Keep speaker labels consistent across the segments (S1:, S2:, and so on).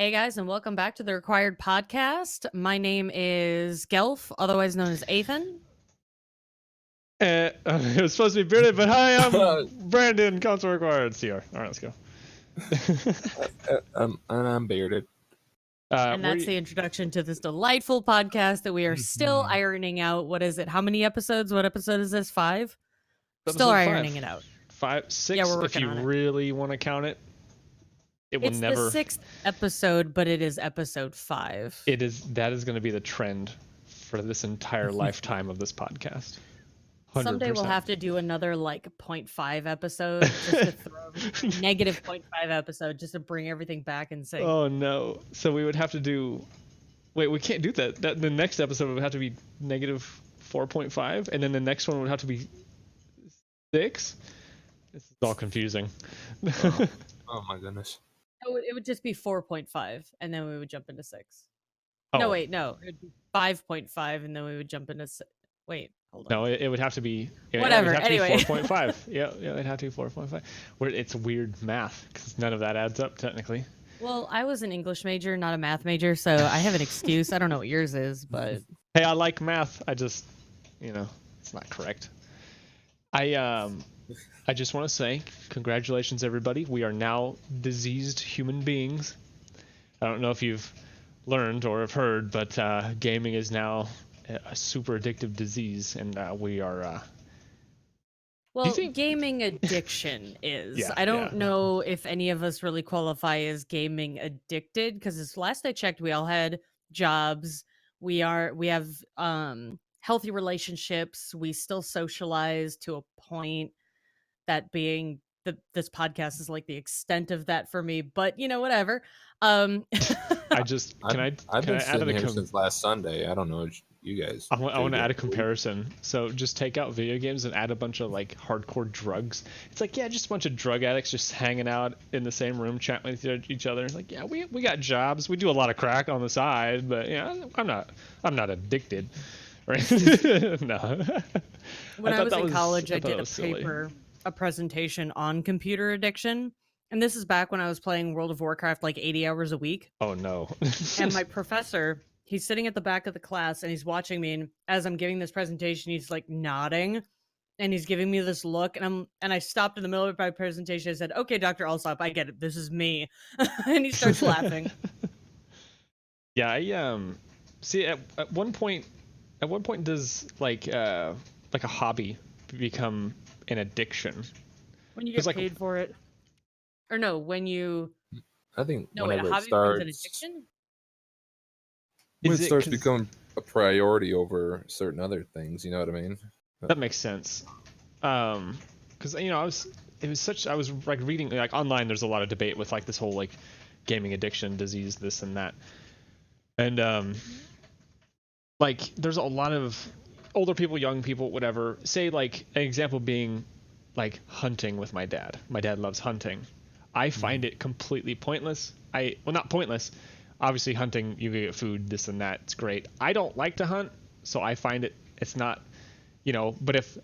S1: Hey guys, and welcome back to the Required Podcast. My name is Gelf, otherwise known as Ethan.
S2: It was supposed to be Bearded, but hi, I'm Brandon, Council Required CR. All right, let's go.
S3: And I'm Bearded.
S1: And that's the introduction to this delightful podcast that we are still ironing out. What is it? How many episodes? What episode is this? 5? Still ironing it out.
S2: 5, 6,
S1: Yeah, we're
S2: if you really want to count it.
S1: It's the 6th episode, but it is episode 5.
S2: That is going to be the trend for this entire lifetime of this podcast. 100%.
S1: Someday we'll have to do another 0.5 episode, just to throw negative 0.5 episode, just to bring everything back and sync.
S2: Oh no! So we would have to do. Wait, we can't do that. The next episode would have to be negative 4.5, and then the next one would have to be 6. This is all confusing.
S3: Oh my goodness!
S1: It would just be 4.5, and then we would jump into 6.
S2: Oh.
S1: No, wait, no, it would be 5.5, and then we would jump into 6. Wait, hold on.
S2: No, it would have to be
S1: whatever. Anyway,
S2: 4.5. yeah, it'd have to be 4.5. Where it's weird math because none of that adds up technically.
S1: Well, I was an English major, not a math major, so I have an excuse. I don't know what yours is, but
S2: hey, I like math. I just, it's not correct. I just want to say congratulations, everybody. We are now diseased human beings. I don't know if you've learned or have heard, but gaming is now a super addictive disease, and we are
S1: well, gaming addiction is.
S2: Yeah,
S1: I don't know if any of us really qualify as gaming addicted, because as last I checked, we all had jobs. We have healthy relationships. We still socialize to a point. That being this podcast is like the extent of that for me, but whatever.
S3: I've been sitting here since last Sunday. I don't know what you guys.
S2: I want to add a comparison. So just take out video games and add a bunch of hardcore drugs. It's just a bunch of drug addicts just hanging out in the same room chatting with each other. It's like, yeah, we got jobs. We do a lot of crack on the side, but I'm not addicted. Right? No.
S1: When I was in college, I did a presentation on computer addiction, and this is back when I was playing World of Warcraft 80 hours a week.
S2: Oh no.
S1: And my professor, he's sitting at the back of the class and he's watching me, and as I'm giving this presentation, he's nodding and he's giving me this look, and I stopped in the middle of my presentation. I said, "Okay, doctor, I'll stop. I get it. This is me." And he starts laughing.
S2: Yeah, I see at one point does a hobby become an addiction?
S1: When you get paid for it, or no? When you,
S3: I think
S1: no,
S3: whenever
S1: a hobby
S3: it starts,
S1: becomes an addiction.
S3: When it starts to become a priority over certain other things, you know what I mean?
S2: That makes sense. Because I was reading online. There's a lot of debate with this whole gaming addiction disease, this and that, and there's a lot of older people, young people, whatever, say an example being hunting with my dad. My dad loves hunting. I find it completely pointless. Not pointless. Obviously hunting, you get food, this and that. It's great. I don't like to hunt, so I find it's not, but if,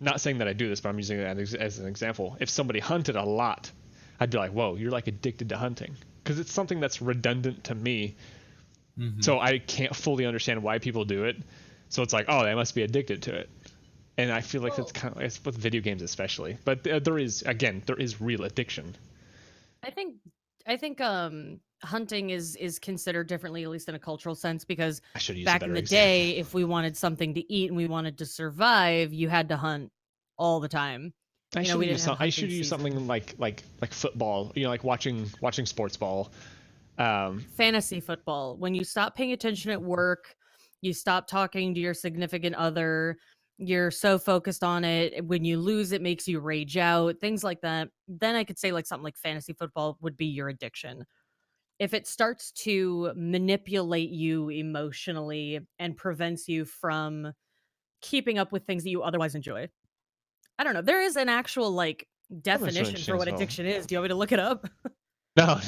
S2: not saying that I do this, but I'm using it as an example. If somebody hunted a lot, I'd be like, whoa, you're addicted to hunting. Because it's something that's redundant to me. Mm-hmm. So I can't fully understand why people do it. So it's oh, they must be addicted to it. And I feel it's kind of, it's with video games especially. But there is real addiction.
S1: I think hunting is considered differently, at least in a cultural sense, because back in the day, if we wanted something to eat and we wanted to survive, you had to hunt all the time.
S2: I should use something like football, watching sports ball.
S1: Fantasy football. When you stop paying attention at work, you stop talking to your significant other, you're so focused on it. When you lose, it makes you rage out, things like that. Then I could say something like fantasy football would be your addiction. If it starts to manipulate you emotionally and prevents you from keeping up with things that you otherwise enjoy. I don't know. There is an actual definition for what addiction is. Do you want me to look it up?
S2: No,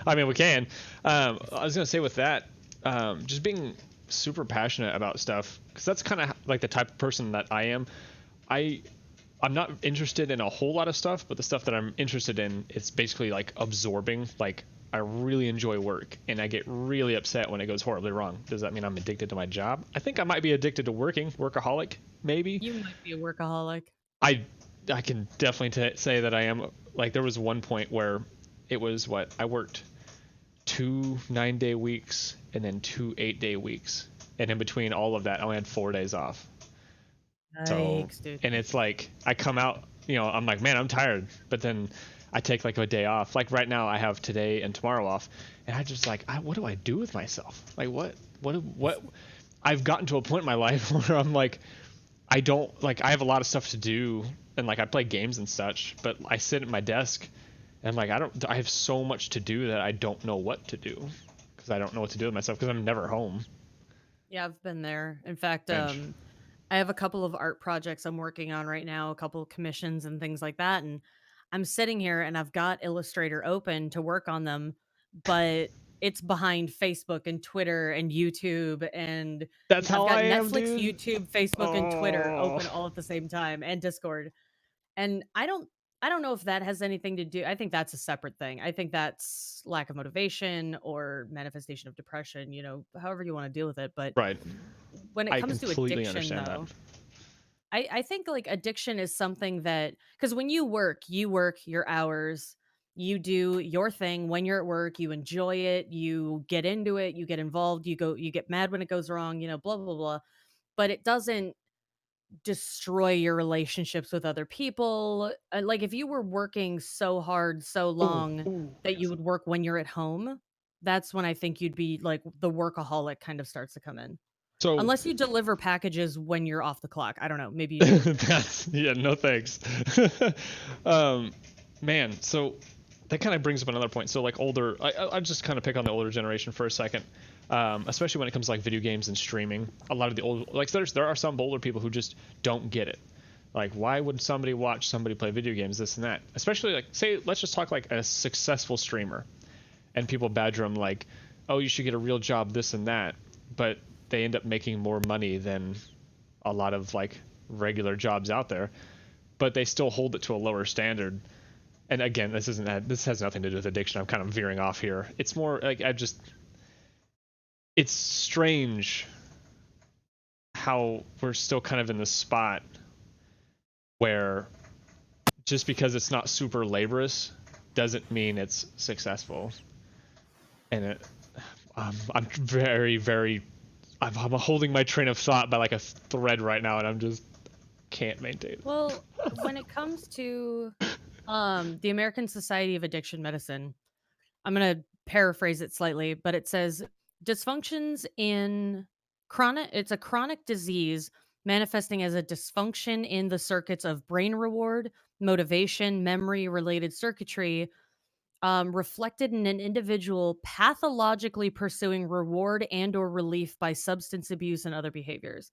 S2: I mean, we can. I was going to say with that, just being super passionate about stuff, because that's kind of the type of person that I am. I'm not interested in a whole lot of stuff, but the stuff that I'm interested in, it's basically absorbing I really enjoy work, and I get really upset when it goes horribly wrong. Does that mean I'm addicted to my job? I think I might be addicted to working, workaholic, maybe.
S1: You might be a workaholic.
S2: I I can definitely say that I am. Like, there was one point where it was what I worked 2 9-day weeks and then 2 8-day weeks, and in between all of that, I only had 4 days off. So,
S1: Yikes, dude.
S2: and it's like I come out, I'm like, man, I'm tired, but then I take like a day off. Like right now, I have today and tomorrow off, and I just like, what do I do with myself? Like, what? I've gotten to a point in my life where I'm like, I don't like, I have a lot of stuff to do, and like I play games and such, but I sit at my desk, and like I have so much to do that I don't know what to do, because I don't know what to do with myself because I'm never home.
S1: Yeah, I've been there. In fact,
S2: Cringe.
S1: I have a couple of art projects I'm working on right now, a couple of commissions and things like that. And I'm sitting here and I've got Illustrator open to work on them, but it's behind Facebook and Twitter and YouTube. And
S2: That's
S1: I've
S2: how
S1: got
S2: I am,
S1: Netflix,
S2: dude.
S1: YouTube, Facebook, and Twitter
S2: Oh.
S1: open all at the same time, and Discord. And I don't know if that has anything to do. I think that's a separate thing. I think that's lack of motivation or manifestation of depression, however you want to deal with it. But
S2: Right.
S1: when it
S2: I
S1: comes to
S2: completely
S1: addiction
S2: understand that.
S1: though, I think like addiction is something that, because when you work your hours, you do your thing when you're at work, you enjoy it, you get into it, you get involved, you get mad when it goes wrong, blah blah blah. But it doesn't destroy your relationships with other people. Like if you were working so hard so
S2: Ooh,
S1: long
S2: ooh,
S1: that you
S2: yes.
S1: would work when you're at home, that's when I think you'd be like the workaholic kind of starts to come in.
S2: So
S1: Unless you deliver packages when you're off the clock. I don't know. Maybe you do.
S2: that's, yeah, no thanks. um, man, so that kind of brings up another point. So like older, I'll just kind of pick on the older generation for a second, especially when it comes to like video games and streaming. A lot of the old, like there are some older people who just don't get it. Like, why would somebody watch somebody play video games, this and that? Especially like, say, let's just talk like a successful streamer, and people badger them like, oh, you should get a real job, this and that, but they end up making more money than a lot of like regular jobs out there, but they still hold it to a lower standard. And again, this has nothing to do with addiction. I'm kind of veering off here. It's more like it's strange how we're still kind of in the spot where just because it's not super laborious doesn't mean it's successful. And I'm very, very, I'm holding my train of thought by like a thread right now, and I'm just can't maintain it.
S1: Well, when it comes to the American Society of Addiction Medicine, I'm going to paraphrase it slightly, but it says dysfunctions in it's a chronic disease manifesting as a dysfunction in the circuits of brain reward, motivation, memory related circuitry, reflected in an individual pathologically pursuing reward and or relief by substance abuse and other behaviors.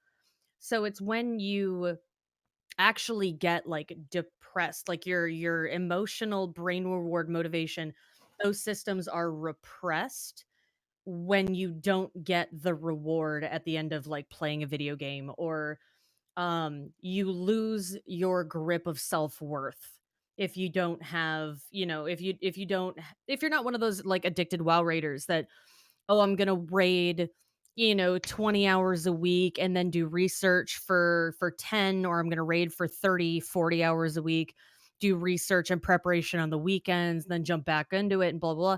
S1: So it's when you actually get like depressed, like your emotional brain reward motivation, those systems are repressed when you don't get the reward at the end of like playing a video game, or you lose your grip of self-worth if you don't have, if you don't, if you're not one of those like addicted WoW raiders that, oh, I'm going to raid, 20 hours a week and then do research for 10, or I'm going to raid for 30, 40 hours a week, do research and preparation on the weekends, then jump back into it and blah, blah, blah.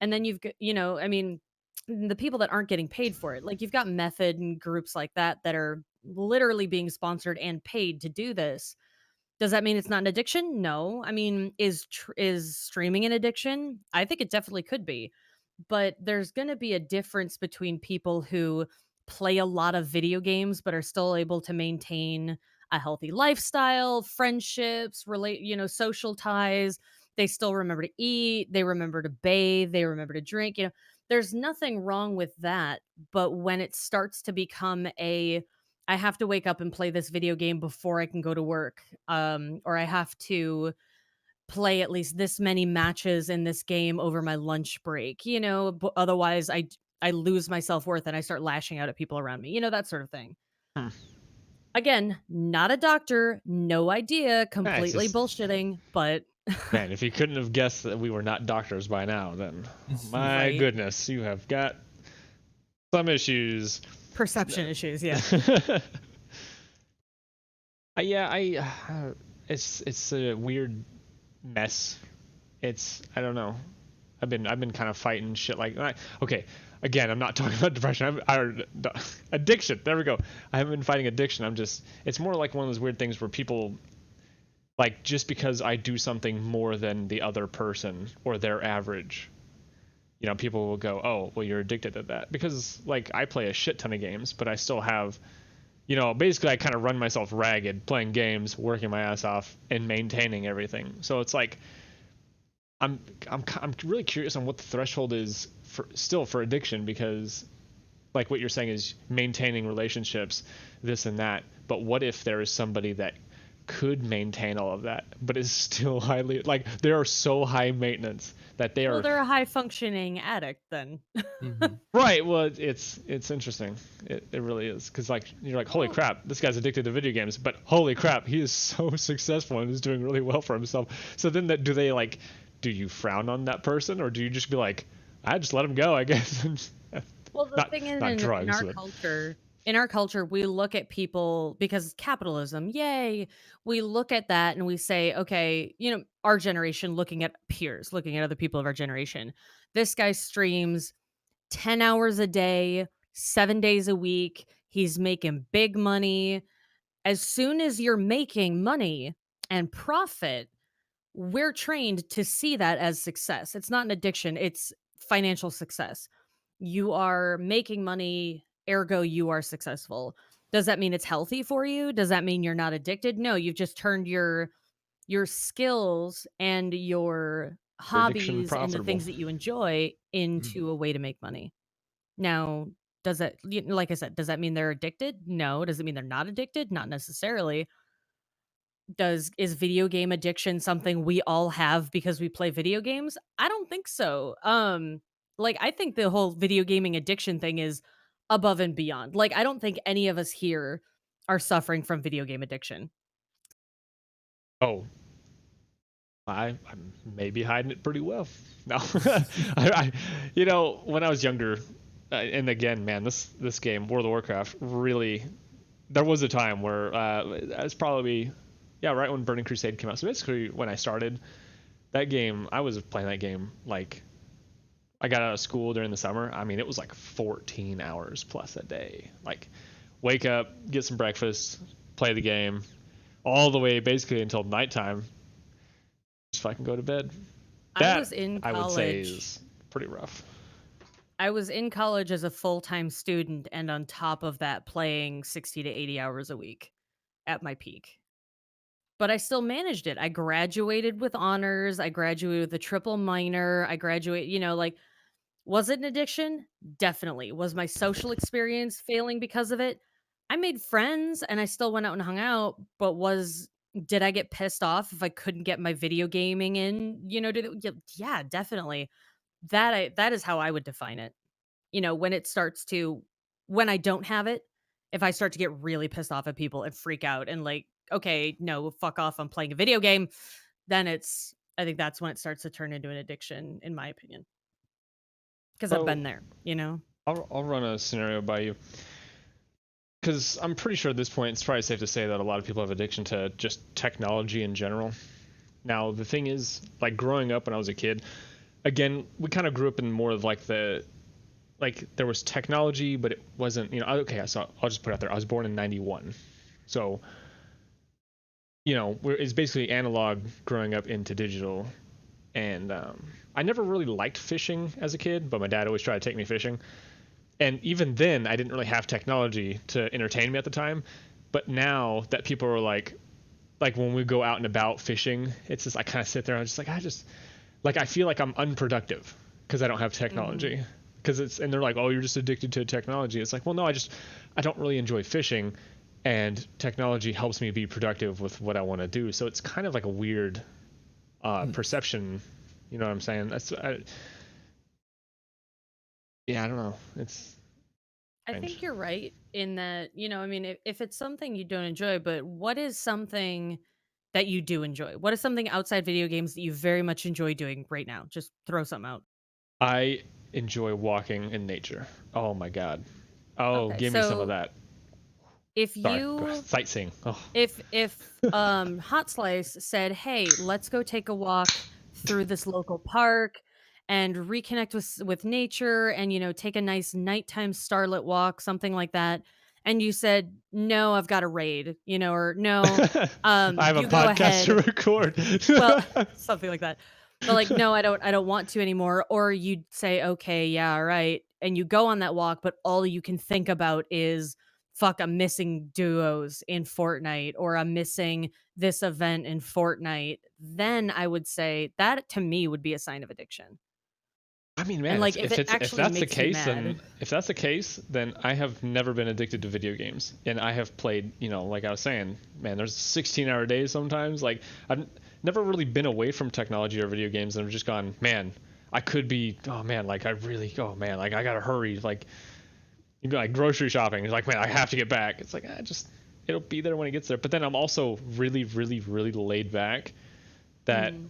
S1: And then you've got, I mean, the people that aren't getting paid for it, like you've got Method and groups like that are literally being sponsored and paid to do this. Does that mean it's not an addiction? No. I mean, is streaming an addiction? I think it definitely could be, but there's going to be a difference between people who play a lot of video games but are still able to maintain a healthy lifestyle, friendships, social ties. They still remember to eat, they remember to bathe, they remember to drink, there's nothing wrong with that. But when it starts to become I have to wake up and play this video game before I can go to work, or I have to play at least this many matches in this game over my lunch break, otherwise I lose my self-worth and I start lashing out at people around me, that sort of thing.
S2: Hmm.
S1: Again, not a doctor, no idea,
S2: Yeah, it's
S1: completely
S2: just
S1: bullshitting, but
S2: Man, if you couldn't have guessed that we were not doctors by now, then my
S1: Right.
S2: goodness, you have got some issues.
S1: Perception issues, yeah.
S2: Yeah, it's a weird mess. I don't know. I've been kind of fighting shit like okay. Again, I'm not talking about depression. Addiction. There we go. I haven't been fighting addiction. It's more like one of those weird things where people, like, just because I do something more than the other person or their average, people will go, oh, well, you're addicted to that. Because, like, I play a shit ton of games, but I still have, basically I kind of run myself ragged playing games, working my ass off, and maintaining everything. So it's like, I'm really curious on what the threshold is for addiction, because like what you're saying is maintaining relationships, this and that. But what if there is somebody that could maintain all of that, but is still highly, like, they are so high maintenance that they
S1: Well,
S2: are
S1: they're a high functioning addict then.
S3: Mm-hmm.
S2: right. Well, it's interesting. It really is, because like you're like, holy crap, this guy's addicted to video games, but holy crap, he is so successful and is doing really well for himself. So then do you frown on that person, or do you just be like, I just let him go, I guess?
S1: Well, the
S2: not
S1: thing is,
S2: not
S1: in
S2: drugs,
S1: our
S2: but
S1: culture, we look at people because capitalism, yay. We look at that and we say, okay, our generation looking at peers, looking at other people of our generation. This guy streams 10 hours a day, 7 days a week. He's making big money. As soon as you're making money and profit, we're trained to see that as success. It's not an addiction, it's financial success. You are making money, ergo you are successful. Does that mean it's healthy for you? Does that mean you're not addicted? No, you've just turned your skills and your
S2: your addiction
S1: hobbies and the
S2: profitable.
S1: things that you enjoy
S3: Mm-hmm.
S1: into a way to make money. Now, like I said, does that mean they're addicted? No. Does it mean they're not addicted? Not necessarily. Is video game addiction something we all have because we play video games? I don't think so. Like, I think the whole video gaming addiction thing is above and beyond. Like, I don't think any of us here are suffering from video game addiction.
S2: Oh, I'm maybe hiding it pretty well. No, I when I was younger, and again, man, this game, World of Warcraft, really, there was a time where it's probably, yeah, right when Burning Crusade came out. So basically, when I started that game, I was playing that game like I got out of school during the summer. I mean, it was like 14 hours plus a day. Like, wake up, get some breakfast, play the game, all the way basically until nighttime. Just fucking go to bed.
S1: I
S2: That
S1: was in
S2: I would say
S1: college.
S2: is pretty rough.
S1: I was in college as a full-time student and on top of that playing 60 to 80 hours a week at my peak. But I still managed it. I graduated with honors. I graduated with a triple minor. Like, was it an addiction? Definitely. Was my social experience failing because of it? I made friends and I still went out and hung out, but did I get pissed off if I couldn't get my video gaming in? Yeah, definitely. That is how I would define it. When I don't have it, if I start to get really pissed off at people and freak out and like, okay, no, fuck off, I'm playing a video game, then I think that's when it starts to turn into an addiction, in my opinion. Because I've
S2: So
S1: been there.
S2: I'll run a scenario by you, because I'm pretty sure at this point it's probably safe to say that a lot of people have addiction to just technology in general. Now the thing is, like, growing up when I was a kid, again, we kind of grew up in more of like there was technology, but it wasn't, okay, so I'll just put it out there. I was born in 91. So, it's basically analog growing up into digital. And I never really liked fishing as a kid, but my dad always tried to take me fishing. And even then, I didn't really have technology to entertain me at the time. But now that people are like when we go out and about fishing, it's just, I kind of sit there and I'm just like, I feel like I'm unproductive because I don't have
S1: Mhm.
S2: technology. And they're like, oh, you're just addicted to technology. It's like, well, no, I don't really enjoy fishing, and technology helps me be productive with what I want to do. So it's kind of like a weird perception. You know what I'm saying? Yeah, I don't know. It's
S1: I
S2: strange.
S1: think you're right in that, I mean, if it's something you don't enjoy, but what is something that you do enjoy? What is something outside video games that you very much enjoy doing right now? Just throw something out.
S2: I enjoy walking in nature. Oh my god. Oh,
S1: Okay,
S2: give me some of
S1: so
S2: that.
S1: if
S2: Sorry, go
S1: you
S2: sightseeing. Oh.
S1: if Hot Slice said, "Hey, let's go take a walk through this local park and reconnect with nature and take a nice nighttime starlit walk, something like that." And you said, "No, I've got a raid," or "No,
S2: I have a
S1: you go
S2: podcast to
S1: ahead."
S2: record.
S1: Well, something like that. But like, "No, I don't want to anymore." Or you'd say, "Okay, yeah, all right." And you go on that walk, but all you can think about is, "Fuck, I'm missing duos in Fortnite," or "I'm missing this event in Fortnite." Then I would say that to me would be a sign of addiction.
S2: I mean,
S1: And
S2: man,
S1: like if it
S2: if
S1: actually
S2: that's the
S1: makes you
S2: case,
S1: mad.
S2: then I have never been addicted to video games, and I have played, like I was saying, man, there's 16-hour days sometimes. Like I've never really been away from technology or video games, and I've just gone, man, I could be, oh man, like I really, oh man, like I gotta hurry, like you go like grocery shopping, it's like, man, I have to get back. It's like it'll be there when it gets there. But then I'm also really, really, really laid back that
S1: Mhm.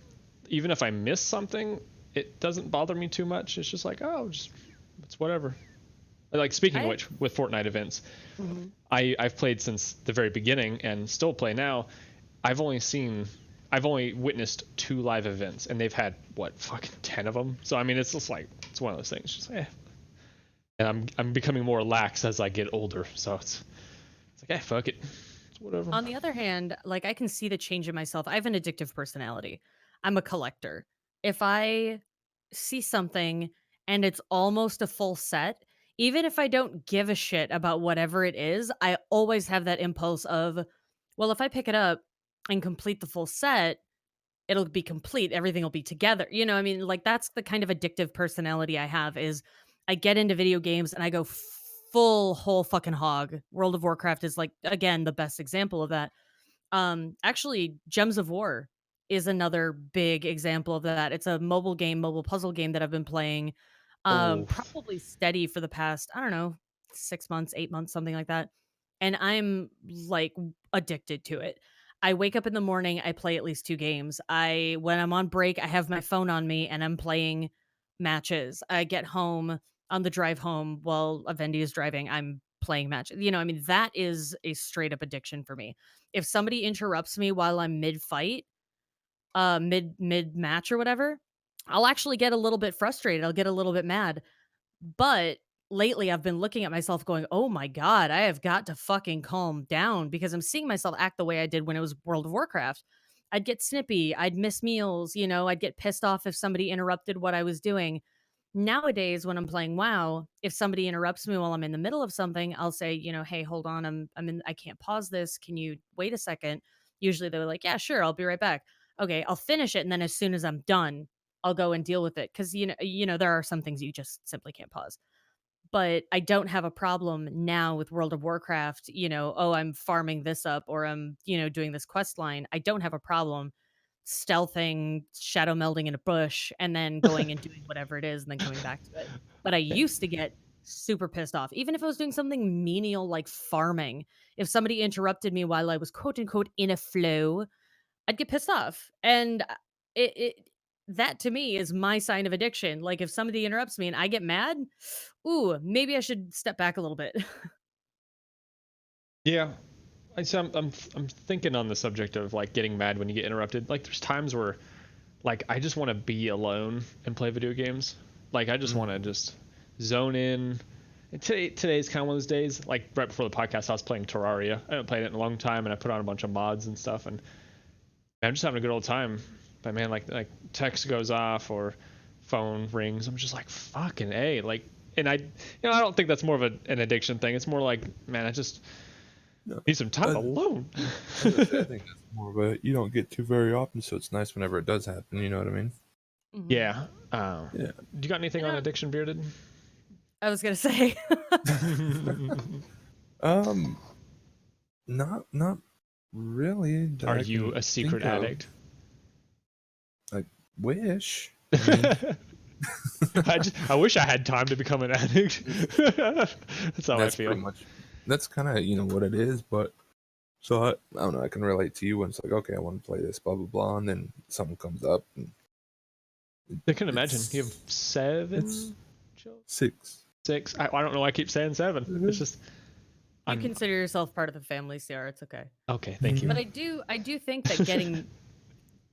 S2: even if I miss something, it doesn't bother me too much. It's just like, oh, it's whatever. Like speaking of
S1: I
S2: which, with Fortnite events,
S1: mhm.
S2: I've played since the very beginning and still play now. I've only witnessed 2 live events, and they've had what fucking 10 of them. So I mean, it's just like it's one of those things. Just and I'm becoming more lax as I get older. So it's like, fuck it, it's whatever.
S1: On the other hand, like I can see the change in myself. I have an addictive personality. I'm a collector. If I see something and it's almost a full set, even if I don't give a shit about whatever it is, I always have that impulse of, well, if I pick it up and complete the full set, it'll be complete. Everything will be together. I mean, like that's the kind of addictive personality I have is I get into video games and I go full whole fucking hog. World of Warcraft is like again the best example of that. Actually, Gems of War is another big example of that. It's a mobile game, mobile puzzle game that I've been playing
S2: Oh,
S1: probably steady for the past, I don't know, 6 months, 8 months, something like that. And I'm like addicted to it. I wake up in the morning, I play at least 2 games. When I'm on break, I have my phone on me and I'm playing matches. I get home on the drive home while Avendi is driving, I'm playing matches. I mean, that is a straight up addiction for me. If somebody interrupts me while I'm mid fight, mid match or whatever, I'll actually get a little bit frustrated. I'll get a little bit mad. But lately I've been looking at myself going, "Oh my god, I have got to fucking calm down," because I'm seeing myself act the way I did when it was World of Warcraft. I'd get snippy, I'd miss meals, I'd get pissed off if somebody interrupted what I was doing. Nowadays, when I'm playing WoW, if somebody interrupts me while I'm in the middle of something, I'll say, "Hey, hold on, I can't pause this. Can you wait a second?" Usually they're like, "Yeah, sure, I'll be right back." Okay, I'll finish it, and then as soon as I'm done, I'll go and deal with it because there are some things you just simply can't pause. But I don't have a problem now with World of Warcraft, "Oh, I'm farming this up," or I'm, doing this quest line. I don't have a problem stealthing, shadow melding in a bush, and then going and doing whatever it is and then coming back to it. But I used to get super pissed off, even if I was doing something menial like farming. If somebody interrupted me while I was quote unquote in a flow, I'd get pissed off. And it that to me is my sign of addiction. Like if somebody interrupts me and I get mad, ooh, maybe I should step back a little bit.
S2: yeah. So I'm thinking on the subject of like getting mad when you get interrupted. Like there's times where like I just want to be alone and play video games. Like I just want to just zone in. And today's kind of one of those days. Like right before the podcast, I was playing Terraria. I haven't played it in a long time, and I put on a bunch of mods and stuff, and I'm just having a good old time. But man, like text goes off or phone rings, I'm just like fucking a like. And I don't think that's more of an addiction thing. It's more like, man, I just
S3: No,
S2: need some time alone.
S3: I think that's more of a you don't get to very often, so it's nice whenever it does happen. You know what I mean?
S1: Mhm.
S2: Yeah.
S3: Yeah.
S2: Do you got anything on addiction, Bearded?
S1: I was gonna say.
S3: Um, not really that
S2: Are
S3: I
S2: you
S3: can
S2: a secret
S3: think of.
S2: addict?
S3: I wish. I mean,
S2: I wish I had time to become an addict. That's how I
S3: that's
S2: feel.
S3: pretty much. That's kind of what it is, but So I don't know. I can relate to you when it's like, okay, I want to play this, blah blah blah, and then something comes up. And
S2: I can imagine. You have
S3: it's
S2: 7 children?
S3: 6.
S2: 6. I don't know why I keep saying 7. It's just
S1: You consider yourself part of the family, CR. It's okay.
S2: Okay, thank you.
S1: But I do think that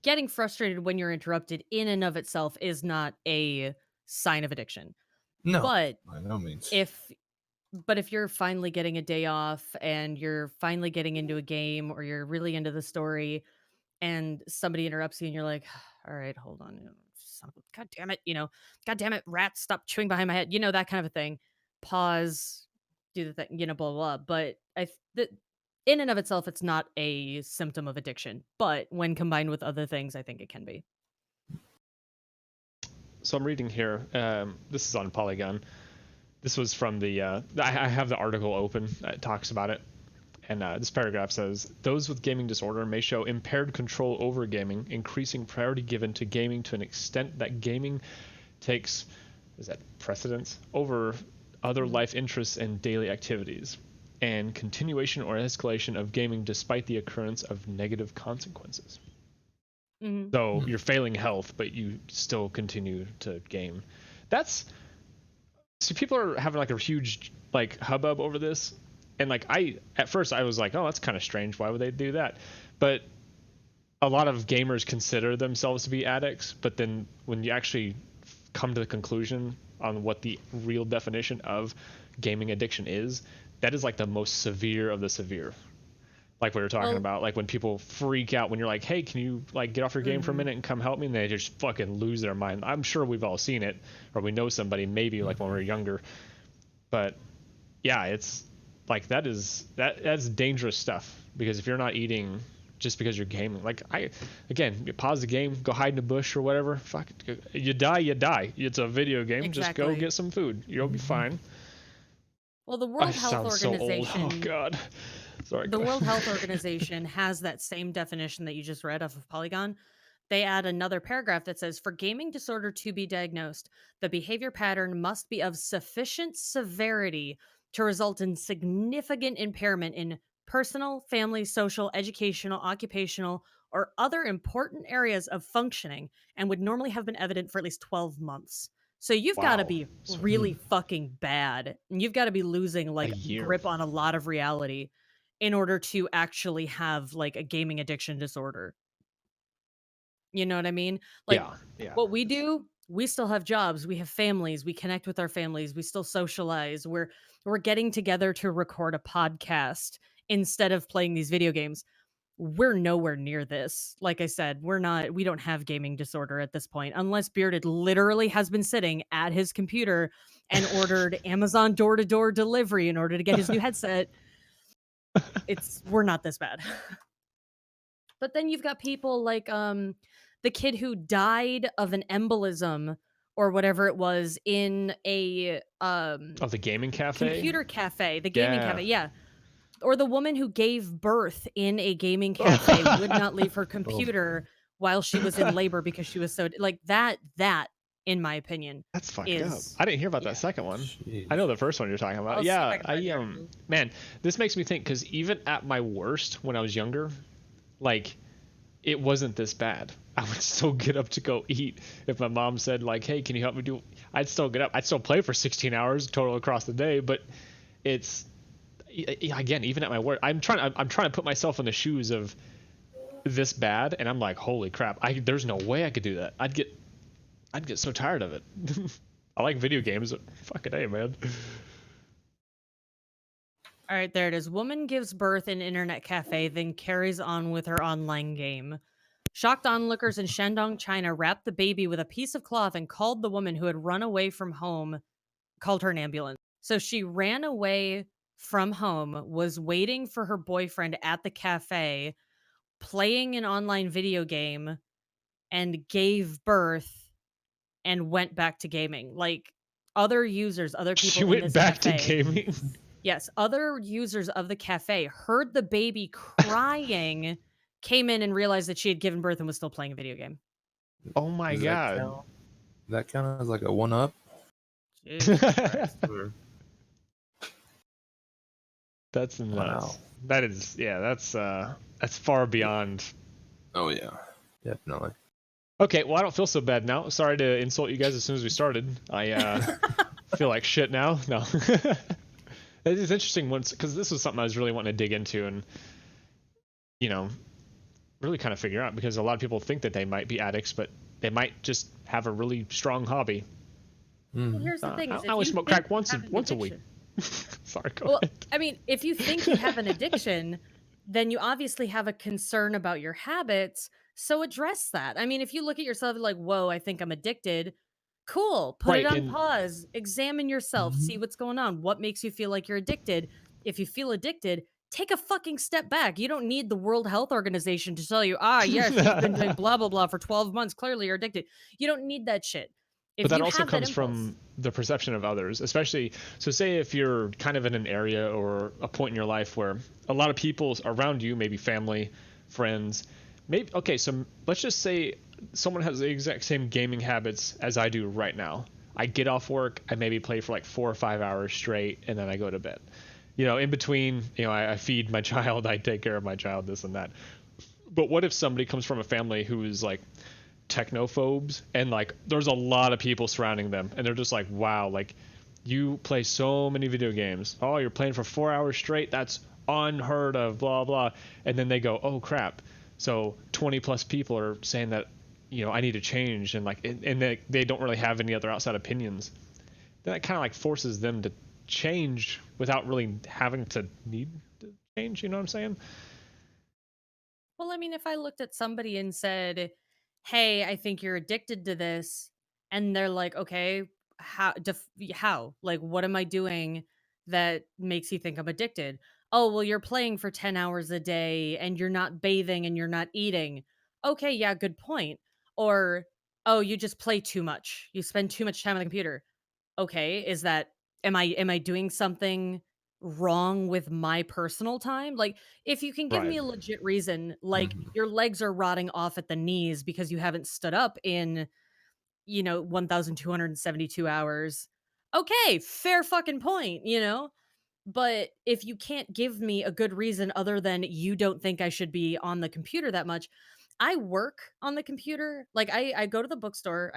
S1: getting frustrated when you're interrupted in and of itself is not a sign of addiction.
S3: No,
S1: But
S3: by no means.
S1: if you're finally getting a day off and you're finally getting into a game or you're really into the story and somebody interrupts you and you're like, all right, hold on. God damn it. God damn it. Rats, stop chewing behind my head. That kind of a thing. Pause, do the thing, blah, blah, blah. But in and of itself, it's not a symptom of addiction. But when combined with other things, I think it can be.
S2: So I'm reading here. This is on Polygon. This was from the. I have the article open. It talks about it. And this paragraph says, those with gaming disorder may show impaired control over gaming, increasing priority given to gaming to an extent that gaming takes, precedence over other life interests and daily activities, and continuation or escalation of gaming despite the occurrence of negative consequences.
S1: Mm-hmm.
S2: So you're failing health, but you still continue to game. So people are having like a huge like hubbub over this. And like at first I was like, oh, that's kind of strange. Why would they do that? But a lot of gamers consider themselves to be addicts. But then when you actually come to the conclusion on what the real definition of gaming addiction is, that is like the most severe of the severe. Like we were talking about, like when people freak out when you're like, hey, can you like get off your game for a minute and come help me? And they just fucking lose their mind. I'm sure we've all seen it, or we know somebody maybe like when we were younger. But yeah, it's like that's dangerous stuff, because if you're not eating just because you're gaming, like you pause the game, go hide in a bush or whatever, fuck it, you die. It's a video game.
S1: Exactly.
S2: Just go get some food. You'll be fine.
S1: Well, the World Health Organization.
S2: So old. Oh god. Sorry.
S1: The World Health Organization has that same definition that you just read off of Polygon. They add another paragraph that says, for gaming disorder to be diagnosed, the behavior pattern must be of sufficient severity to result in significant impairment in personal, family, social, educational, occupational, or other important areas of functioning, and would normally have been evident for at least 12 months. So you've got to be really fucking bad. And you've got to be losing like grip on a lot of reality in order to actually have like a gaming addiction disorder. You know what I mean? Like what we do, we still have jobs, we have families, we connect with our families, we still socialize. We're getting together to record a podcast instead of playing these video games. We're nowhere near this. Like I said, we don't have gaming disorder at this point, unless Bearded literally has been sitting at his computer and ordered Amazon door-to-door delivery in order to get his new headset. We're not this bad. But then you've got people like the kid who died of an embolism or whatever it was in a
S2: the gaming cafe,
S1: computer cafe, the gaming cafe, yeah. Or the woman who gave birth in a gaming cafe would not leave her computer while she was in labor because she was so like that. In my opinion,
S2: that's fucked up. I didn't hear about that second one. Jeez. I know the first one you're talking about. Man, this makes me think, because even at my worst when I was younger, like it wasn't this bad. I would still get up to go eat. If my mom said like, hey, can you help me do, I'd still get up. I'd still play for 16 hours total across the day. But it's, again, even at my worst, I'm trying to put myself in the shoes of this bad, and I'm like, holy crap, there's no way I could do that. I'd get so tired of it. I like video games, but fucking A, man.
S1: All right, there it is. Woman gives birth in internet cafe, then carries on with her online game. Shocked onlookers in Shandong, China wrapped the baby with a piece of cloth and called the woman who had run away from home, called her an ambulance. So she ran away from home, was waiting for her boyfriend at the cafe, playing an online video game, and gave birth and went back to gaming. Like other users, other people
S2: she
S1: in
S2: went
S1: this
S2: back
S1: cafe,
S2: to gaming.
S1: Yes, other users of the cafe heard the baby crying, came in and realized that she had given birth and was still playing a video game.
S2: Oh my god.
S3: That count as like a 1-up?
S2: That's That's nuts.
S3: Wow.
S2: That is, yeah, that's far beyond.
S3: Oh yeah, definitely.
S2: Okay, well, I don't feel so bad now. Sorry to insult you guys as soon as we started. I feel like shit now. No. It is interesting once, because this was something I was really wanting to dig into and, you know, really kind of figure out, because a lot of people think that they might be addicts, but they might just have a really strong hobby.
S1: Well, here's the thing: is
S2: I
S1: if
S2: only
S1: you
S2: smoke
S1: think
S2: crack
S1: you
S2: once
S1: have an
S2: a week.
S1: addiction,
S2: Sorry, go
S1: well,
S2: ahead.
S1: I mean, if you think you have an addiction, then you obviously have a concern about your habits. So address that. I mean, if you look at yourself like, "Whoa, I think I'm addicted." Cool. Put it
S2: Right,
S1: on
S2: and
S1: pause. Examine yourself. See what's going on. What makes you feel like you're addicted? If you feel addicted, take a fucking step back. You don't need the World Health Organization to tell you, yes, you've been doing blah, blah, blah for 12 months. Clearly you're addicted. You don't need that shit.
S2: but
S1: If
S2: that
S1: you
S2: also
S1: have that
S2: comes
S1: impulse,
S2: from the perception of others, especially, so say if you're kind of in an area or a point in your life where a lot of people around you, maybe family, friends, maybe, okay, so let's just say someone has the exact same gaming habits as I do right now. I get off work, I maybe play for like 4 or 5 hours straight, and then I go to bed. In between, I feed my child, I take care of my child, this and that. But what if somebody comes from a family who is like technophobes, and like there's a lot of people surrounding them, and they're just like, wow, like, you play so many video games, oh, you're playing for 4 hours straight, that's unheard of, blah blah. And then they go, oh crap, so 20 plus people are saying that, I need to change, and like, and they don't really have any other outside opinions. Then that kind of like forces them to change without really having to need to change, you know what I'm saying?
S1: well, I mean, if I looked at somebody and said, "Hey, I think you're addicted to this," and they're like, "Okay, how? Like, what am I doing that makes you think I'm addicted?" "Oh, well, you're playing for 10 hours a day and you're not bathing and you're not eating." "Okay, yeah, good point." Or, "Oh, you just play too much. You spend too much time on the computer." Okay, is that am I doing something wrong with my personal time? Like, if you can give
S2: Right.
S1: me a legit reason, like
S3: Mhm.
S1: your legs are rotting off at the knees because you haven't stood up in, 1,272 hours. Okay, fair fucking point. But if you can't give me a good reason other than you don't think I should be on the computer that much, I work on the computer. Like I go to the bookstore,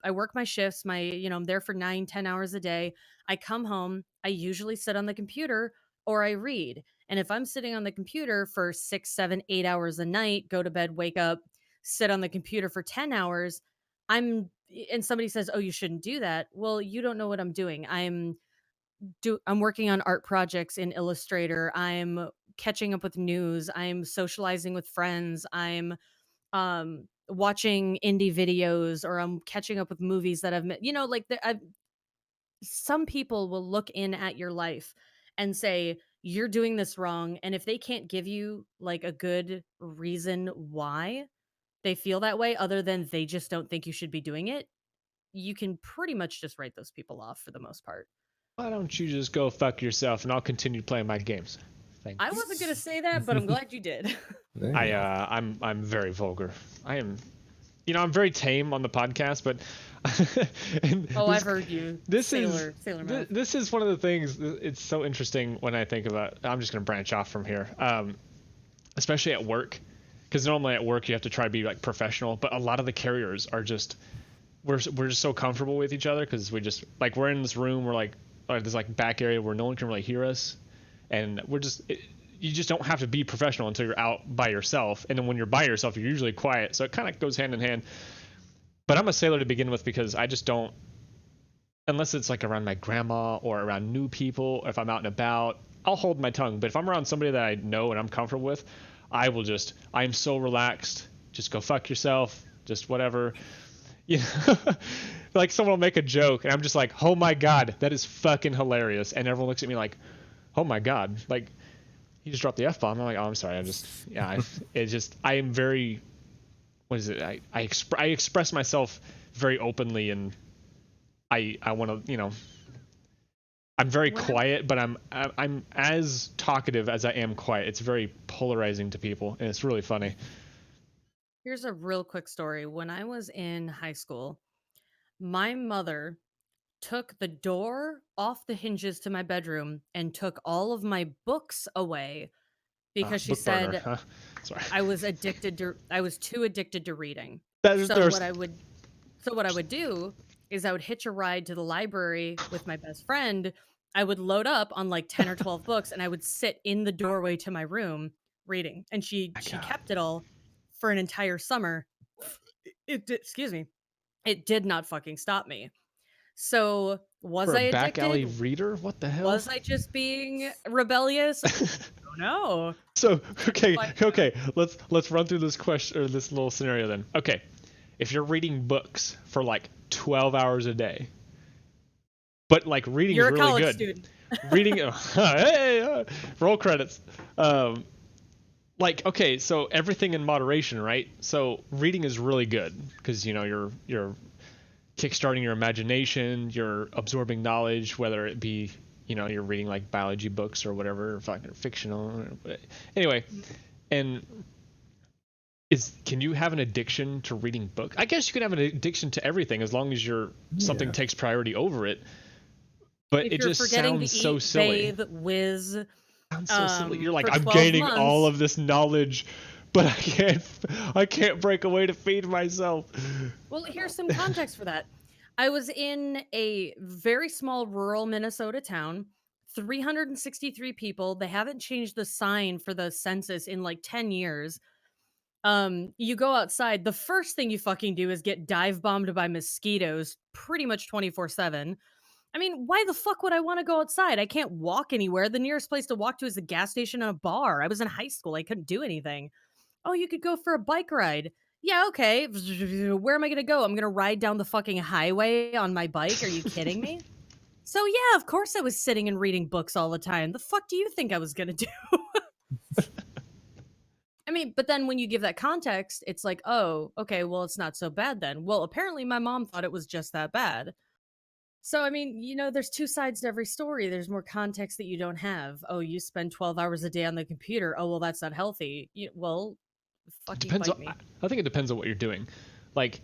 S1: I work my shifts, I'm there for 9, 10 hours a day. I come home, I usually sit on the computer or I read. And if I'm sitting on the computer for 6, 7, 8 hours a night, go to bed, wake up, sit on the computer for 10 hours, I'm and somebody says, "Oh, you shouldn't do that." Well, you don't know what I'm doing. I'm working on art projects in Illustrator. I'm catching up with news. I'm socializing with friends. I'm watching indie videos, or I'm catching up with movies that I've met. Some people will look in at your life and say you're doing this wrong, and if they can't give you like a good reason why they feel that way other than they just don't think you should be doing it, you can pretty much just write those people off for the most part.
S2: Why don't you just go fuck yourself and I'll continue playing my games? Thank
S1: I
S2: you.
S1: wasn't gonna say that, but I'm glad you did.
S3: There you go.
S2: I'm very vulgar. I am, I'm very tame on the podcast, but and
S1: Oh, I've heard you.
S2: this is
S1: Sailor mouth.
S2: this is one of the things. It's so interesting when I think about. I'm just gonna branch off from here, especially at work, because normally at work you have to try to be like professional, but a lot of the carriers are just we're just so comfortable with each other because we just like we're in this room, we're like this like back area where no one can really hear us, and you just don't have to be professional until you're out by yourself, and then when you're by yourself you're usually quiet, so it kind of goes hand in hand. But I'm a sailor to begin with because I just don't, unless it's like around my grandma or around new people, if I'm out and about, I'll hold my tongue. But if I'm around somebody that I know and I'm comfortable with, I'm so relaxed, just go fuck yourself, just whatever. You know, like someone will make a joke and I'm just like, oh my god, that is fucking hilarious, and everyone looks at me like, oh my god, like he just dropped the f bomb. I'm like, oh, I'm sorry, I am very, what is it? I express myself very openly, and I want to, I'm very
S1: When I
S2: quiet, but I'm as talkative as I am quiet. It's very polarizing to people, and it's really funny.
S1: Here's a real quick story. When I was in high school, my mother took the door off the hinges to my bedroom and took all of my books away because she
S2: Book burner,
S1: said
S2: huh? Sorry.
S1: I was too addicted to reading.
S2: There's,
S1: So
S2: there's
S1: what I would do is I would hitch a ride to the library with my best friend. I would load up on like 10 or 12 books and I would sit in the doorway to my room reading. And she
S2: God.
S1: kept it all for an entire summer. Excuse me. It did not fucking stop me. So, was
S2: For a
S1: I
S2: back alley
S1: addicted?
S2: reader? What the hell?
S1: Was I just being rebellious? I don't know.
S2: So okay, let's run through this question or this little scenario then. Okay, if you're reading books for like 12 hours a day, but like reading
S1: You're
S2: is
S1: a
S2: really
S1: college
S2: good.
S1: student.
S2: Reading, hey, roll credits. Like okay, so everything in moderation, right? So reading is really good because you know you're kickstarting your imagination, you're absorbing knowledge, whether it be you know you're reading like biology books or whatever, or fucking fictional. Anyway, and can you have an addiction to reading books? I guess you can have an addiction to everything as long as something takes priority over it. But
S1: If
S2: it
S1: you're
S2: just
S1: forgetting
S2: sounds
S1: to
S2: so
S1: eat,
S2: silly.
S1: bathe, whiz,
S2: Sounds so silly. You're like,
S1: for
S2: I'm
S1: 12
S2: gaining all
S1: months.
S2: of this knowledge, but I can't break away to feed myself.
S1: Well, here's some context for that. I was in a very small rural Minnesota town, 363 people. They haven't changed the sign for the census in like 10 years. You go outside, the first thing you fucking do is get dive bombed by mosquitoes pretty much 24/7. I mean, why the fuck would I want to go outside? I can't walk anywhere. The nearest place to walk to is a gas station and a bar. I was in high school. I couldn't do anything. Oh, you could go for a bike ride. Yeah, okay. Where am I going to go? I'm going to ride down the fucking highway on my bike. Are you kidding me? So, yeah, of course I was sitting and reading books all the time. The fuck do you think I was going to do? I mean, but then when you give that context, it's like, oh, okay, well, it's not so bad then. Well, apparently my mom thought it was just that bad. So, I mean, you know, there's two sides to every story. There's more context that you don't have. Oh, you spend 12 hours a day on the computer. Oh, well, that's not healthy. Well,
S2: It
S1: fucking
S2: depends.
S1: bite me.
S2: I think it depends on what you're doing. Like,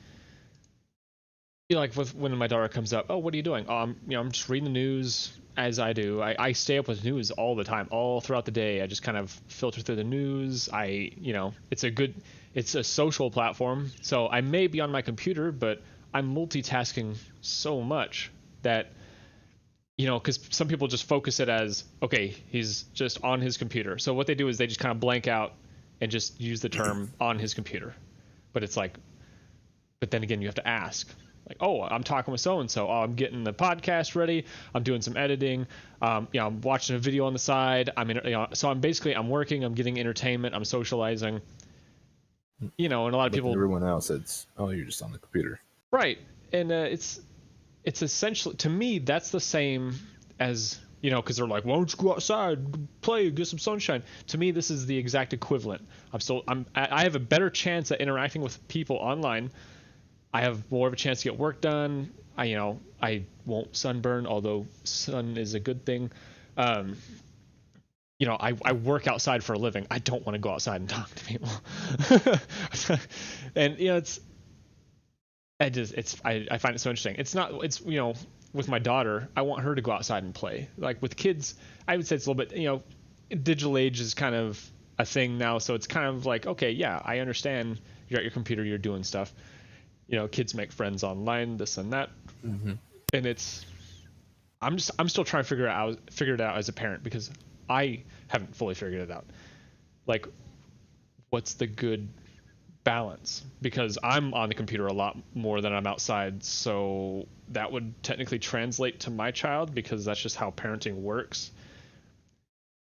S2: you know, like when my daughter comes up, oh, what are you doing? Oh, I'm just reading the news as I do. I stay up with news all the time, all throughout the day. I just kind of filter through the news. It's a social platform, so I may be on my computer, but I'm multitasking so much that, you know, because some people just focus it as, okay, he's just on his computer. So what they do is they just kind of blank out and just use the term on his computer. But it's like, but then again, you have to ask. Like, oh, I'm talking with so and so. Oh, I'm getting the podcast ready. I'm doing some editing. I'm watching a video on the side. So I'm working. I'm getting entertainment. I'm socializing. You know, and a lot of people.
S3: Everyone else, you're just on the computer.
S2: Right, and it's essentially, to me, that's the same as, you know, because they're like, why don't you go outside, play, get some sunshine. To me, this is the exact equivalent. I have a better chance at interacting with people online. I have more of a chance to get work done. I won't sunburn, although sun is a good thing. I work outside for a living. I don't want to go outside and talk to people. And you know, I find it so interesting. With my daughter, I want her to go outside and play. Like with kids, I would say it's a little bit, you know, digital age is kind of a thing now, so it's kind of like, okay, yeah, I understand you're at your computer, you're doing stuff. You know, kids make friends online, this and that.
S3: Mm-hmm.
S2: And I'm still trying to figure it out as a parent, because I haven't fully figured it out. Like, what's the good balance? Because I'm on the computer a lot more than I'm outside, so that would technically translate to my child, because that's just how parenting works.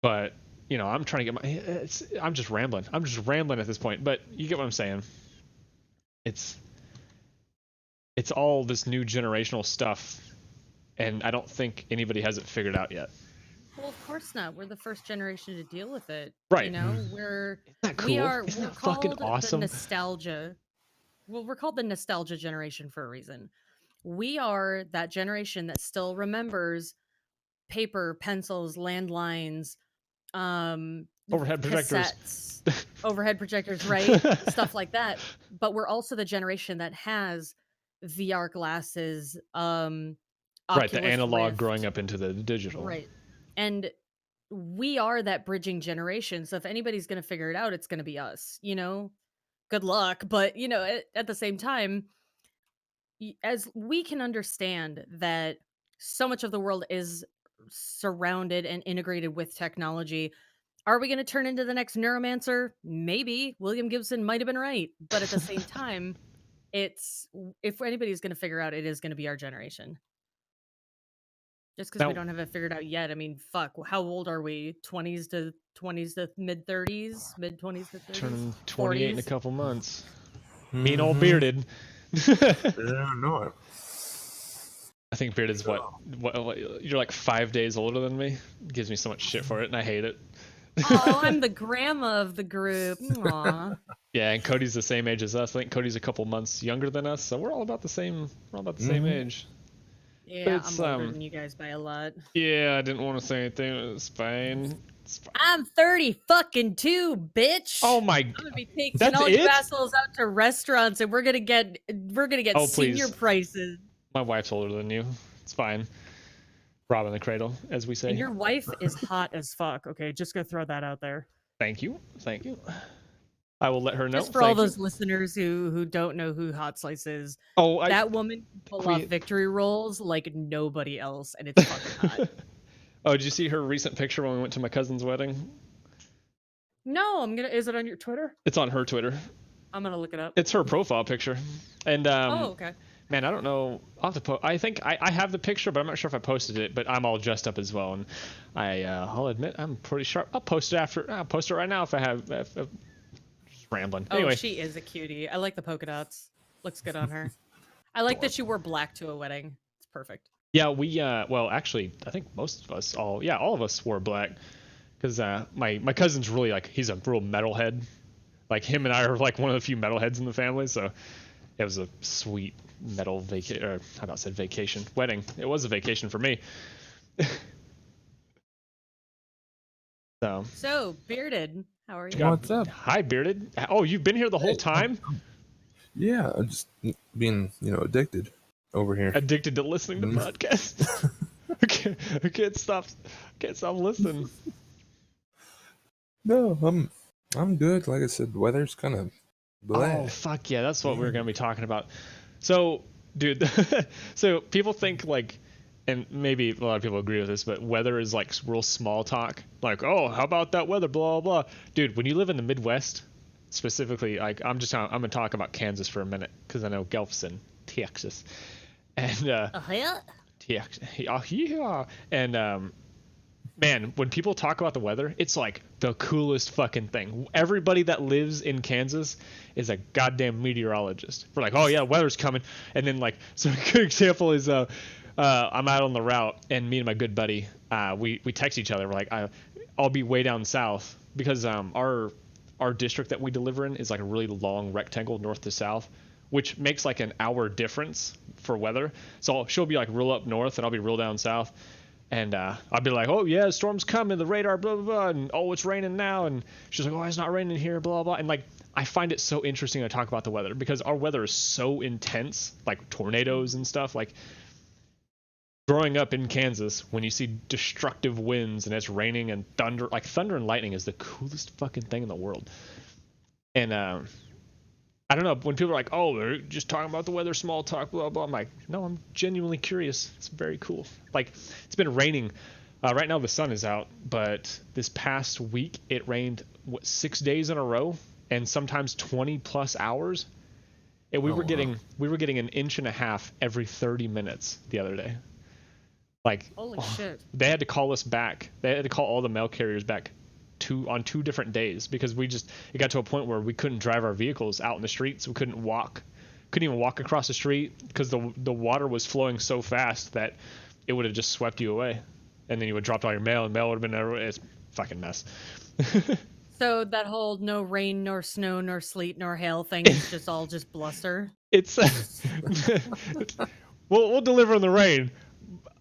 S2: But you know, I'm trying to get I'm just rambling at this point, but you get what I'm saying. It's all this new generational stuff, and I don't think anybody has it figured out yet.
S1: Well, of course not. We're the first generation to deal with it.
S2: Right.
S1: You know,
S2: Isn't that cool? Isn't that fucking awesome?
S1: The nostalgia. Well, we're called the nostalgia generation for a reason. We are that generation that still remembers paper, pencils, landlines,
S2: Overhead projectors.
S1: cassettes, overhead projectors, right? Stuff like that. But we're also the generation that has VR glasses,
S2: Right, the
S1: Oculus
S2: analog
S1: Rift.
S2: growing up into the digital.
S1: Right. And we are that bridging generation. So if anybody's going to figure it out, it's going to be us, good luck. But, at the same time, as we can understand that so much of the world is surrounded and integrated with technology, are we going to turn into the next neuromancer? Maybe. William Gibson might have been right. But at the same time, if anybody's going to figure out, it is going to be our generation. Just because we
S2: Now,
S1: don't have it figured out yet. I mean, fuck. How old are we? 20s to mid 30s, mid 20s to 30s,
S2: turning 28 in a
S1: 40s.
S2: couple months. Mean old bearded.
S3: Yeah, no.
S2: I think bearded's what you're like 5 days older than me. Gives me so much shit for it, and I hate it.
S1: Oh, I'm the grandma of the group. Aww.
S2: Yeah, and Cody's the same age as us. I think Cody's a couple months younger than us, so we're all about the same. We're all about the same age.
S1: Yeah, I'm older than you guys by a lot.
S2: Yeah, I didn't want to say anything. It's fine.
S1: I'm 30 fucking 2, bitch.
S2: Oh my!
S1: I'm gonna be taking
S2: That's
S1: all
S2: it?
S1: you assholes out to restaurants, and we're gonna get
S2: Oh,
S1: senior
S2: please.
S1: prices.
S2: My wife's older than you. It's fine. Rob in the cradle, as we say.
S1: And your wife is hot as fuck. Okay, just gonna throw that out there.
S2: Thank you. Thank you. I will let her know.
S1: Just for all those listeners who don't know who Hot Slice is, that woman can pull off victory rolls like nobody else, and it's fucking hot.
S2: Oh, did you see her recent picture when we went to my cousin's wedding?
S1: No, is it on your Twitter?
S2: It's on her Twitter.
S1: I'm gonna look it up.
S2: It's her profile picture. And
S1: oh, okay.
S2: Man, I don't know. I'll have to I think I have the picture, but I'm not sure if I posted it. But I'm all dressed up as well, and I'll admit I'm pretty sharp. I'll post it after. I'll post it right now if I have. Just rambling.
S1: Oh,
S2: anyway,
S1: she is a cutie. I like the polka dots. Looks good on her. I like that she wore black to a wedding. It's perfect.
S2: Yeah, we well, actually, I think most of us all of us wore black because my cousin's really like he's a real metalhead. Like him and I are like one of the few metalheads in the family, so it was a sweet metal vacation wedding. It was a vacation for me.
S1: So bearded, how are you?
S3: What's up?
S2: Hi, bearded. Oh, you've been here the whole time?
S3: Yeah, I'm just being addicted over here.
S2: Addicted to listening to podcasts. I can't stop listening.
S3: No, I'm good. Like I said, the weather's kind of blah.
S2: Oh fuck yeah, that's what we're gonna be talking about. So, dude, so people think like, and maybe a lot of people agree with this, but weather is like real small talk. Like, oh, how about that weather? Blah blah. Dude, when you live in the Midwest, specifically, like I'm gonna talk about Kansas for a minute because I know Gelf's in Texas, and and man, when people talk about the weather, it's like the coolest fucking thing. Everybody that lives in Kansas is a goddamn meteorologist. We're like, oh yeah, weather's coming. And then like, so a good example is I'm out on the route and me and my good buddy, we text each other. We're like, I'll be way down south because our district that we deliver in is like a really long rectangle north to south, which makes like an hour difference for weather. So she'll be like real up north and I'll be real down south. And I'll be like, oh, yeah, storm's coming, the radar, blah, blah, blah, and oh, it's raining now. And she's like, oh, it's not raining here, blah, blah. And, like, I find it so interesting to talk about the weather because our weather is so intense, like tornadoes and stuff. Like, growing up in Kansas, when you see destructive winds and it's raining and thunder, like, thunder and lightning is the coolest fucking thing in the world. And I don't know, when people are like, oh, they're just talking about the weather, small talk, blah, blah. I'm like, no, I'm genuinely curious. It's very cool. Like, it's been raining. Right now the sun is out, but this past week it rained, 6 days in a row and sometimes 20 plus hours. And we were getting an inch and a half every 30 minutes the other day. Like,
S1: holy shit.
S2: They had to call us back. They had to call all the mail carriers back on 2 different days because it got to a point where we couldn't drive our vehicles out in the streets. We couldn't even walk across the street because the water was flowing so fast that it would have just swept you away, and then you would drop all your mail and mail would have been everywhere. It's a fucking mess.
S1: So that whole no rain nor snow nor sleet nor hail thing is just all just bluster.
S2: It's we'll deliver in the rain,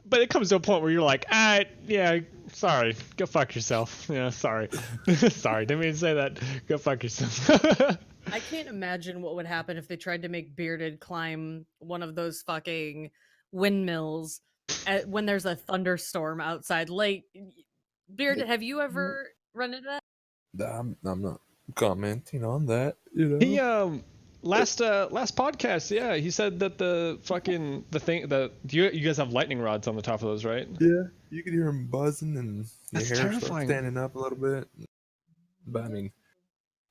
S2: but it comes to a point where you're like, yeah, sorry, go fuck yourself. Yeah, sorry. Sorry, didn't mean to say that. Go fuck yourself.
S1: I can't imagine what would happen if they tried to make Bearded climb one of those fucking windmills when there's a thunderstorm outside. Like, Beard, have you ever run into that?
S3: I'm not commenting on that. You know.
S2: He last podcast, yeah, he said that the you guys have lightning rods on the top of those, right?
S3: Yeah, you can hear them buzzing and your
S2: That's
S3: hair starts
S2: terrifying.
S3: standing up a little bit. But I mean,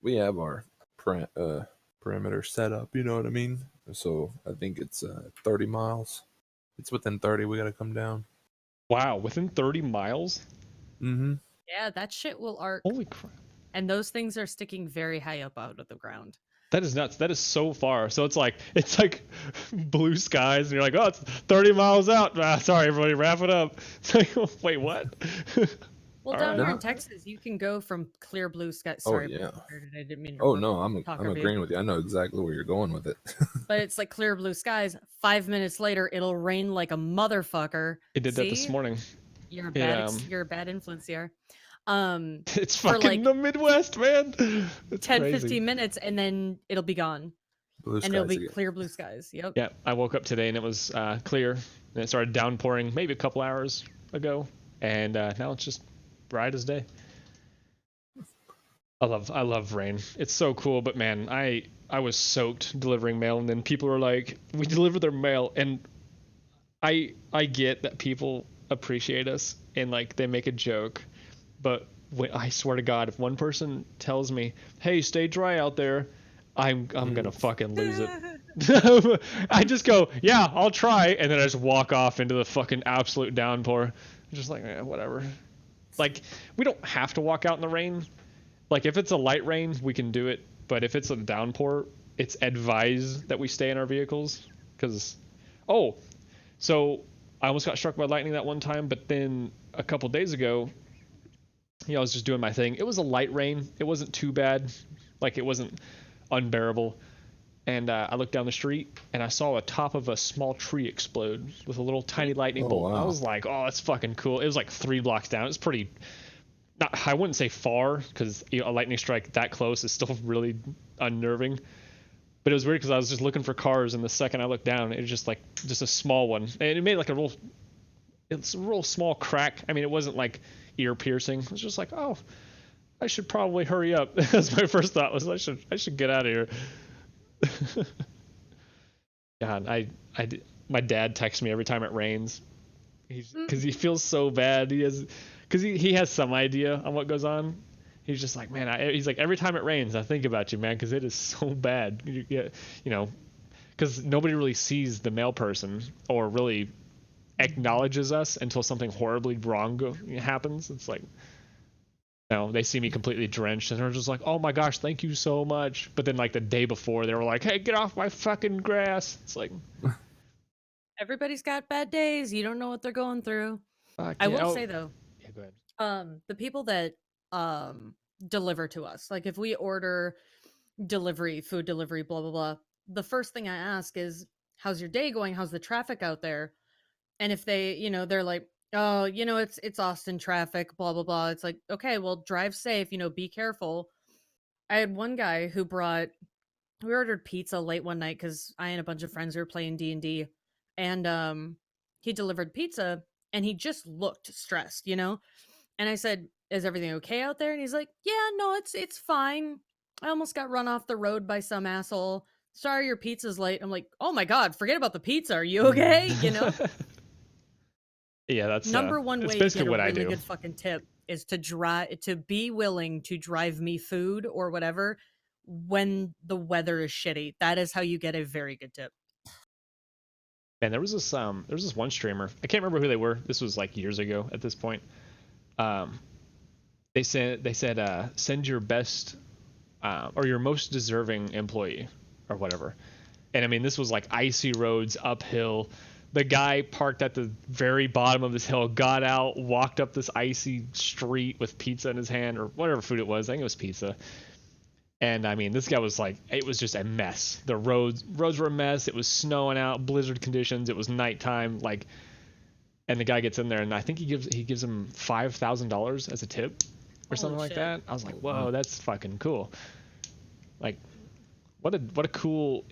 S3: we have our perimeter set up. You know what I mean? So I think it's 30 miles. It's within 30. We got to come down.
S2: Wow, within 30 miles?
S3: Mm-hmm.
S1: Yeah, that shit will arc.
S2: Holy crap.
S1: And those things are sticking very high up out of the ground.
S2: That is nuts. That is so far. So it's like blue skies, and you're like, oh, it's 30 miles out. Sorry, everybody, wrap it up. It's like, wait, what?
S1: Well, down here in Texas, you can go from clear blue sky. Sorry,
S3: yeah.
S1: I didn't mean to.
S3: Oh no, I'm agreeing with you. I know exactly where you're going with it.
S1: But it's like clear blue skies. 5 minutes later, it'll rain like a motherfucker.
S2: It did that this morning.
S1: You're a bad. You're a bad influence here.
S2: It's fucking the Midwest, man. It's
S1: 10,
S2: crazy.
S1: 15 minutes, and then it'll be gone.
S3: Blue skies
S1: and it'll be
S3: again.
S1: Clear blue skies. Yep.
S2: Yeah, I woke up today and it was clear, and it started downpouring maybe a couple hours ago, and now it's just bright as day. I love rain. It's so cool, but man, I was soaked delivering mail, and then people are like, we deliver their mail, and I get that people appreciate us and like they make a joke, but I swear to God, if one person tells me, "Hey, stay dry out there," I'm gonna fucking lose it. I just go, "Yeah, I'll try," and then I just walk off into the fucking absolute downpour. I'm just like, whatever. Like, we don't have to walk out in the rain. Like, if it's a light rain, we can do it. But if it's a downpour, it's advised that we stay in our vehicles. Because, so I almost got struck by lightning that one time, but then a couple days ago, I was just doing my thing. It was a light rain. It wasn't too bad. Like, it wasn't unbearable. And I looked down the street, and I saw a top of a small tree explode with a little tiny lightning bolt. Wow. I was like, oh, that's fucking cool. It was like 3 blocks down. It's pretty... I wouldn't say far, because a lightning strike that close is still really unnerving. But it was weird because I was just looking for cars, and the second I looked down, it was just a small one. And it made like a real small crack. I mean, it wasn't like ear piercing. It was just like, oh, I should probably hurry up. That's my first thought, was I should get out of here. God, my dad texts me every time it rains. Because he feels so bad. Because he has some idea on what goes on. He's just like, man, he's like, every time it rains, I think about you, man, because it is so bad. Because nobody really sees the mail person or really acknowledges us until something horribly wrong happens. It's like, they see me completely drenched, and they're just like, oh my gosh, thank you so much. But then like the day before, they were like, hey, get off my fucking grass. It's like...
S1: Everybody's got bad days. You don't know what they're going through. I will say though,
S2: yeah, go ahead.
S1: The people that deliver to us, like if we order food delivery, blah blah blah, the first thing I ask is, how's your day going? How's the traffic out there? And if they, they're like, oh, it's Austin traffic, blah blah blah, it's like, okay, well, drive safe, be careful. I had one guy who we ordered pizza late one night because I and a bunch of friends were playing D&D, and he delivered pizza, and he just looked stressed, And I said, is everything okay out there? And he's like, yeah, no, it's fine. I almost got run off the road by some asshole. Sorry, your pizza's late. I'm like, oh my God, forget about the pizza. Are you okay?
S2: Yeah, that's
S1: number one way to get a really good fucking tip is to be willing to drive me food or whatever when the weather is shitty. That is how you get a very good tip.
S2: And there was this one streamer. I can't remember who they were. This was like years ago at this point. They said send your best or your most deserving employee or whatever. And I mean, this was like icy roads, uphill. The guy parked at the very bottom of this hill, got out, walked up this icy street with pizza in his hand or whatever food it was. I think it was pizza. And I mean, this guy was like, it was just a mess. The roads were a mess. It was snowing out, blizzard conditions. It was nighttime. Like, and the guy gets in there, and I think he gives him $5,000 as a tip or something like that. I was like, whoa, that's fucking cool. Like, what a cool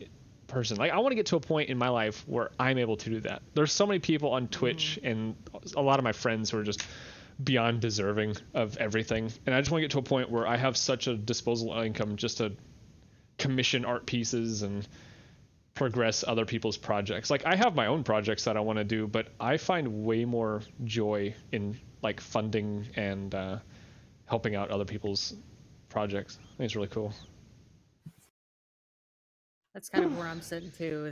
S2: person. Like I want to get to a point in my life where I'm able to do that. There's so many people on Twitch and a lot of my friends who are just beyond deserving of everything. And I just want to get to a point where I have such a disposable income just to commission art pieces and progress other people's projects. Like I have my own projects that I want to do, but I find way more joy in like funding and helping out other people's projects. I think it's really cool.
S1: That's kind of where I'm sitting too.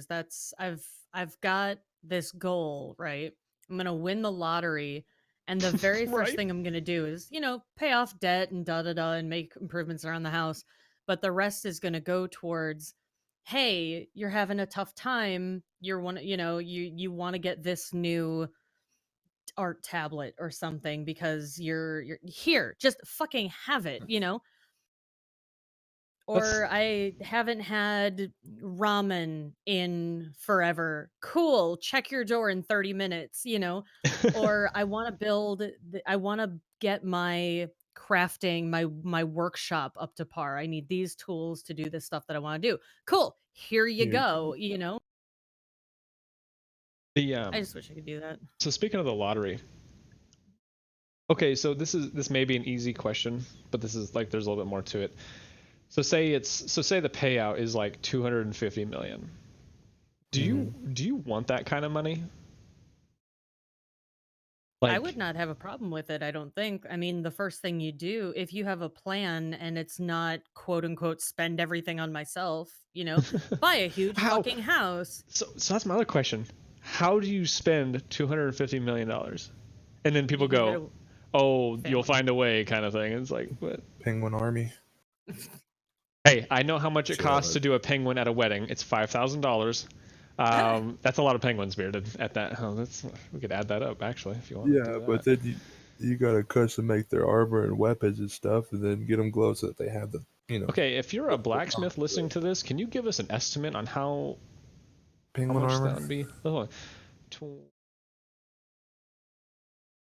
S1: I've got this goal, right? I'm gonna win the lottery, and the very first
S2: Right.
S1: thing I'm gonna do is, pay off debt and da da da and make improvements around the house. But the rest is gonna go towards, hey, you're having a tough time. You want to get this new art tablet or something because you're here, just fucking have it.
S2: That's
S1: Or I haven't had ramen in forever. Cool. Check your door in 30 minutes. Or I want to get my crafting, my workshop up to par. I need these tools to do this stuff that I want to do. Cool. Here you
S3: Here you
S1: go.
S2: the
S1: I just wish I could do that.
S2: So speaking of the lottery, okay, so this may be an easy question, but this is like there's a little bit more to it. So say the payout is like 250 million. Do you want that kind of money?
S1: I
S2: Like
S1: would not have a problem with it, I don't think. I mean, the first thing you do, if you have a plan and it's not quote unquote spend everything on myself, buy a huge
S2: how
S1: fucking house.
S2: so that's my other question. How do you spend 250 million dollars? And then people
S1: You give it
S2: go, "Oh, you'll
S1: family.
S2: find a way," kind of thing. It's like, what?
S3: Penguin Army.
S2: Hey, I know how much it costs
S3: So-
S2: to do a penguin at a wedding. It's $5,000. That's a lot of penguins, Bearded. At that, we could add that up actually if you want.
S3: Yeah, but then you gotta custom make their armor and weapons and stuff, and then get them glow so that they have the.
S2: Okay, if you're a blacksmith listening to this, can you give us an estimate on how
S3: Penguin
S2: much
S3: armor.
S2: that would be? Oh,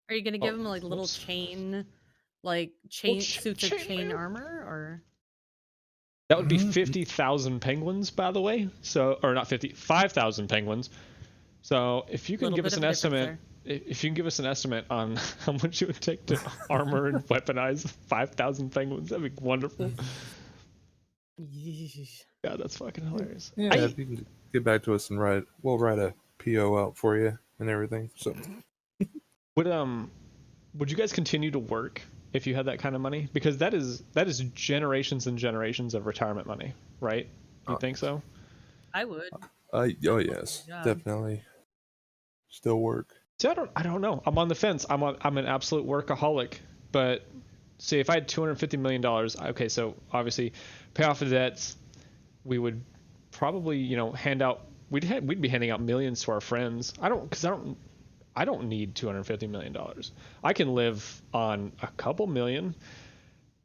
S1: Are you gonna give him like little
S2: whoops.
S1: chain, suits of chain
S2: chainmail.
S1: armor, or
S2: That would be 50,000 penguins, by the way. So, or not 50, 5,000 penguins. So, if you can
S1: Little
S2: give
S1: bit
S2: us
S1: of
S2: an
S1: a difference
S2: estimate, if you can give us an estimate on how much it would take to armor and weaponize 5,000 penguins, that'd be wonderful.
S1: Yeesh.
S2: Yeah, that's fucking hilarious.
S3: Yeah, if you can get back to us and we'll write a PO out for you and everything. So
S2: Would you guys continue to work if you had that kind of money? Because that is generations and generations of retirement money, right? You think so?
S1: I would.
S3: oh yes,
S1: job.
S3: definitely. Still work.
S2: See, I don't know. I'm on the fence. I'm an absolute workaholic. But see, if I had $250 million, okay, so obviously pay off the debts, we would probably, hand out. We'd be handing out millions to our friends. I don't need $250 million. I can live on a couple million,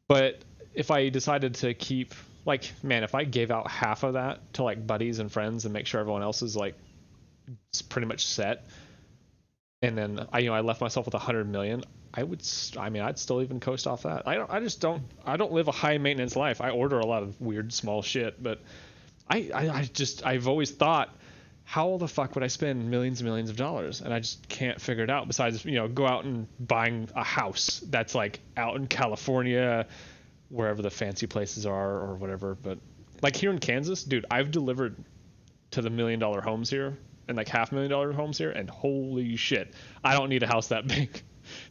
S2: but if I decided to keep, like, man, if I gave out half of that to like buddies and friends and make sure everyone else is like pretty much set, and then I left myself with 100 million, I'd still even coast off that. I don't live a high maintenance life. I order a lot of weird small shit, but I've always thought, how the fuck would I spend millions and millions of dollars? And I just can't figure it out. Besides, go out and buying a house that's like out in California, wherever the fancy places are or whatever. But like here in Kansas, dude, I've delivered to the $1 million homes here and like $500,000 homes here, and holy shit, I don't need a house that big.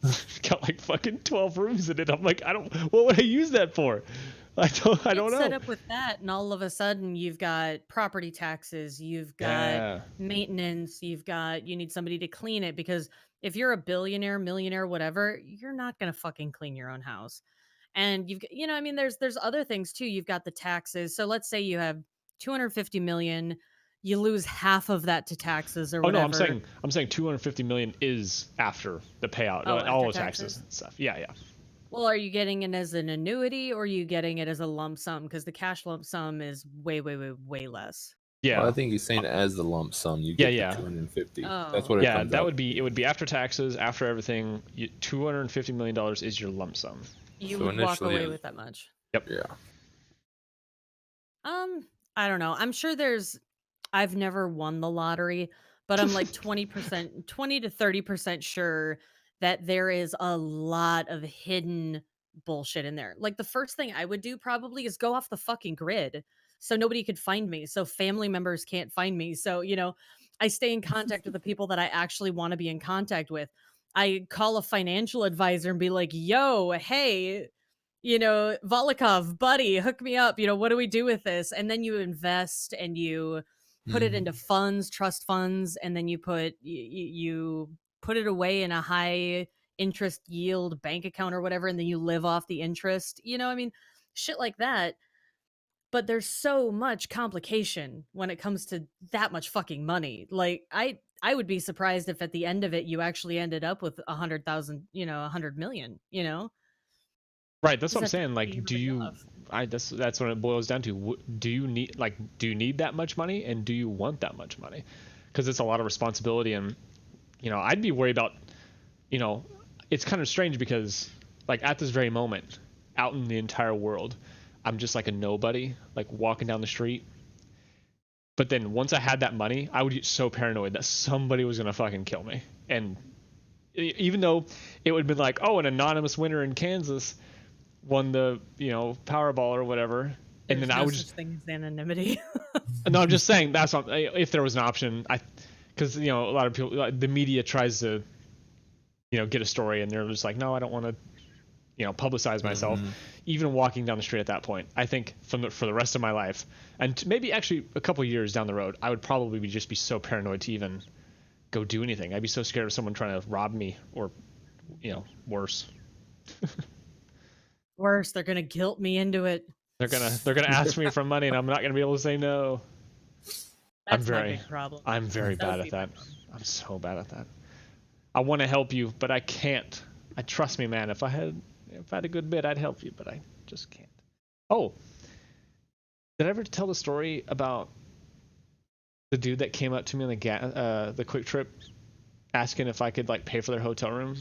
S2: It's got like fucking 12 rooms in it. I'm like, what would I use that for? I don't know.
S1: Set up with that, and all of a sudden you've got property taxes, you've got maintenance, you need somebody to clean it, because if you're a billionaire, millionaire, whatever, you're not gonna fucking clean your own house. And there's other things too. You've got the taxes. So let's say you have 250 million, you lose half of that to taxes or
S2: Oh no,
S1: whatever.
S2: I'm saying 250 million is after the payout, all the taxes and stuff. Yeah.
S1: Well, are you getting it as an annuity, or are you getting it as a lump sum? Because the cash lump sum is way, way, way, way less.
S2: Yeah.
S3: Well, I think he's saying as the lump sum. You get the 250. That's what it comes
S2: that
S3: out.
S2: it would be after taxes, after everything. $250 million is your lump sum.
S1: You would walk away with that much.
S2: Yep.
S3: Yeah.
S1: I don't know. I'm sure there's I've never won the lottery, but I'm like 20%, 20 to 30% sure that there is a lot of hidden bullshit in there. Like the first thing I would do probably is go off the fucking grid so nobody could find me, so family members can't find me. So, I stay in contact with the people that I actually want to be in contact with. I call a financial advisor and be like, "Yo, hey, Volokov, buddy, hook me up. What do we do with this?" And then you invest and you put it into funds, trust funds, and then you put it away in a high interest yield bank account or whatever, and then you live off the interest. I mean, shit like that. But there's so much complication when it comes to that much fucking money. Like I would be surprised if at the end of it you actually ended up with 100,000, 100 million.
S2: Right, that's
S1: Because
S2: what I'm
S1: that's
S2: saying.
S1: pay
S2: Like, do
S1: everybody
S2: you?
S1: off.
S2: That's what it boils down to. Do you need that much money, and do you want that much money? Because it's a lot of responsibility, and I'd be worried about, you know, it's kind of strange because like at this very moment, out in the entire world, I'm just like a nobody, like walking down the street. But then once I had that money, I would get so paranoid that somebody was gonna fucking kill me, and even though it would have been like, oh, an anonymous winner in Kansas won the Powerball or whatever, and then
S1: There's
S2: I
S1: no
S2: would
S1: such
S2: just
S1: thing as anonymity.
S2: no, I'm just saying that's what, if there was an option, because a lot of people, like, the media tries to get a story and they're just like, no, I don't want to publicize myself. Even walking down the street at that point, I think for the rest of my life, and maybe actually a couple years down the road, I would probably just be so paranoid to even go do anything. I'd be so scared of someone trying to rob me or worse.
S1: Worse, they're gonna guilt me into it.
S2: They're gonna ask me for money and I'm not gonna be able to say no. I'm
S1: That's my
S2: very
S1: big problem.
S2: I'm very
S1: That
S2: bad
S1: would
S2: at
S1: be my
S2: that.
S1: problem.
S2: I'm so bad at that. I want to help you, but I can't. I trust me, man. If I had a good bit, I'd help you, but I just can't. Oh, did I ever tell the story about the dude that came up to me on the quick trip asking if I could like pay for their hotel room?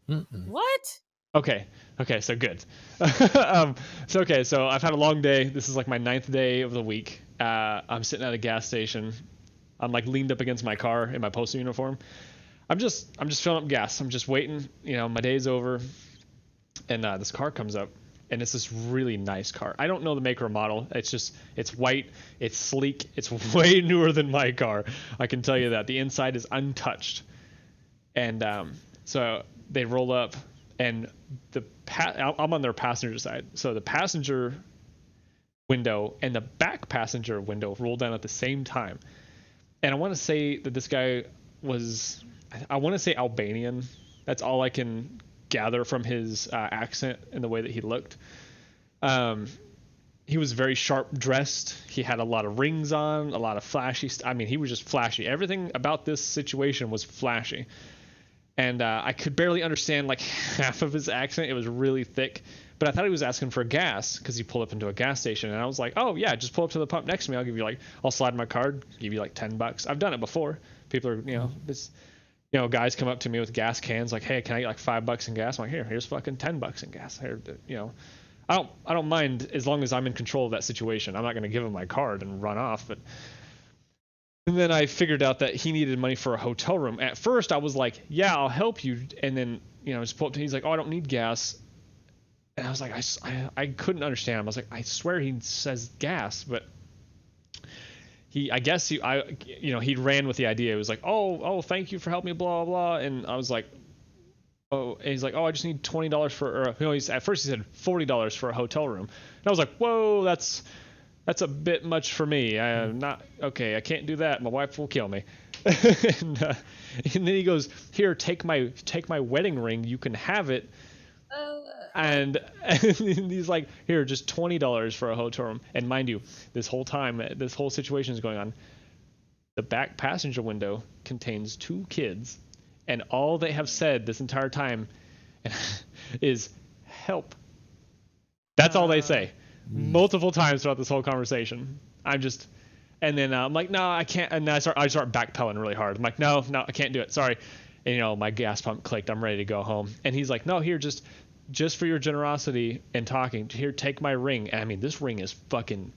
S1: What?
S2: Okay. Okay. So good. So I've had a long day. This is like my 9th day of the week. I'm sitting at a gas station. I'm like leaned up against my car in my postal uniform. I'm just filling up gas. I'm just waiting. My day's over, and this car comes up, and it's this really nice car. I don't know the maker or model. It's white. It's sleek. It's way newer than my car. I can tell you that. The inside is untouched, and so they roll up, and I'm on their passenger side. So the passenger window and the back passenger window roll down at the same time. And I want to say that this guy I want to say Albanian. That's all I can gather from his accent and the way that he looked. He was very sharp dressed. He had a lot of rings on, a lot of flashy. I mean, he was just flashy. Everything about this situation was flashy. And I could barely understand like half of his accent. It was really thick. But I thought he was asking for gas because he pulled up into a gas station. And I was like, oh, yeah, just pull up to the pump next to me. I'll slide my card, give you like $10. I've done it before. People are, guys come up to me with gas cans like, hey, can I get like $5 in gas? I'm like, here's fucking $10 in gas. Here, I don't mind as long as I'm in control of that situation. I'm not going to give him my card and run off. And then I figured out that he needed money for a hotel room. At first, I was like, yeah, I'll help you. And then, just pull up to, he's like, oh, I don't need gas. And I was like, I couldn't understand him. I was like, I swear he says gas, but he ran with the idea. It was like, oh, thank you for helping me, blah, blah. And I was like, oh, and he's like, oh, I just need $20 at first he said $40 for a hotel room. And I was like, whoa, that's a bit much for me. I'm not, okay, I can't do that. My wife will kill me. and then he goes, here, take my wedding ring. You can have it. And he's like, here, just $20 for a hotel room. And mind you, this whole time, this whole situation is going on. The back passenger window contains 2 kids, and all they have said this entire time is help. That's all they say, multiple times throughout this whole conversation. And then I'm like, no, I can't. And I start backpedaling really hard. I'm like, no, I can't do it. Sorry. And my gas pump clicked. I'm ready to go home. And he's like, no, here, just for your generosity and talking, here, take my ring. And I mean, this ring is fucking,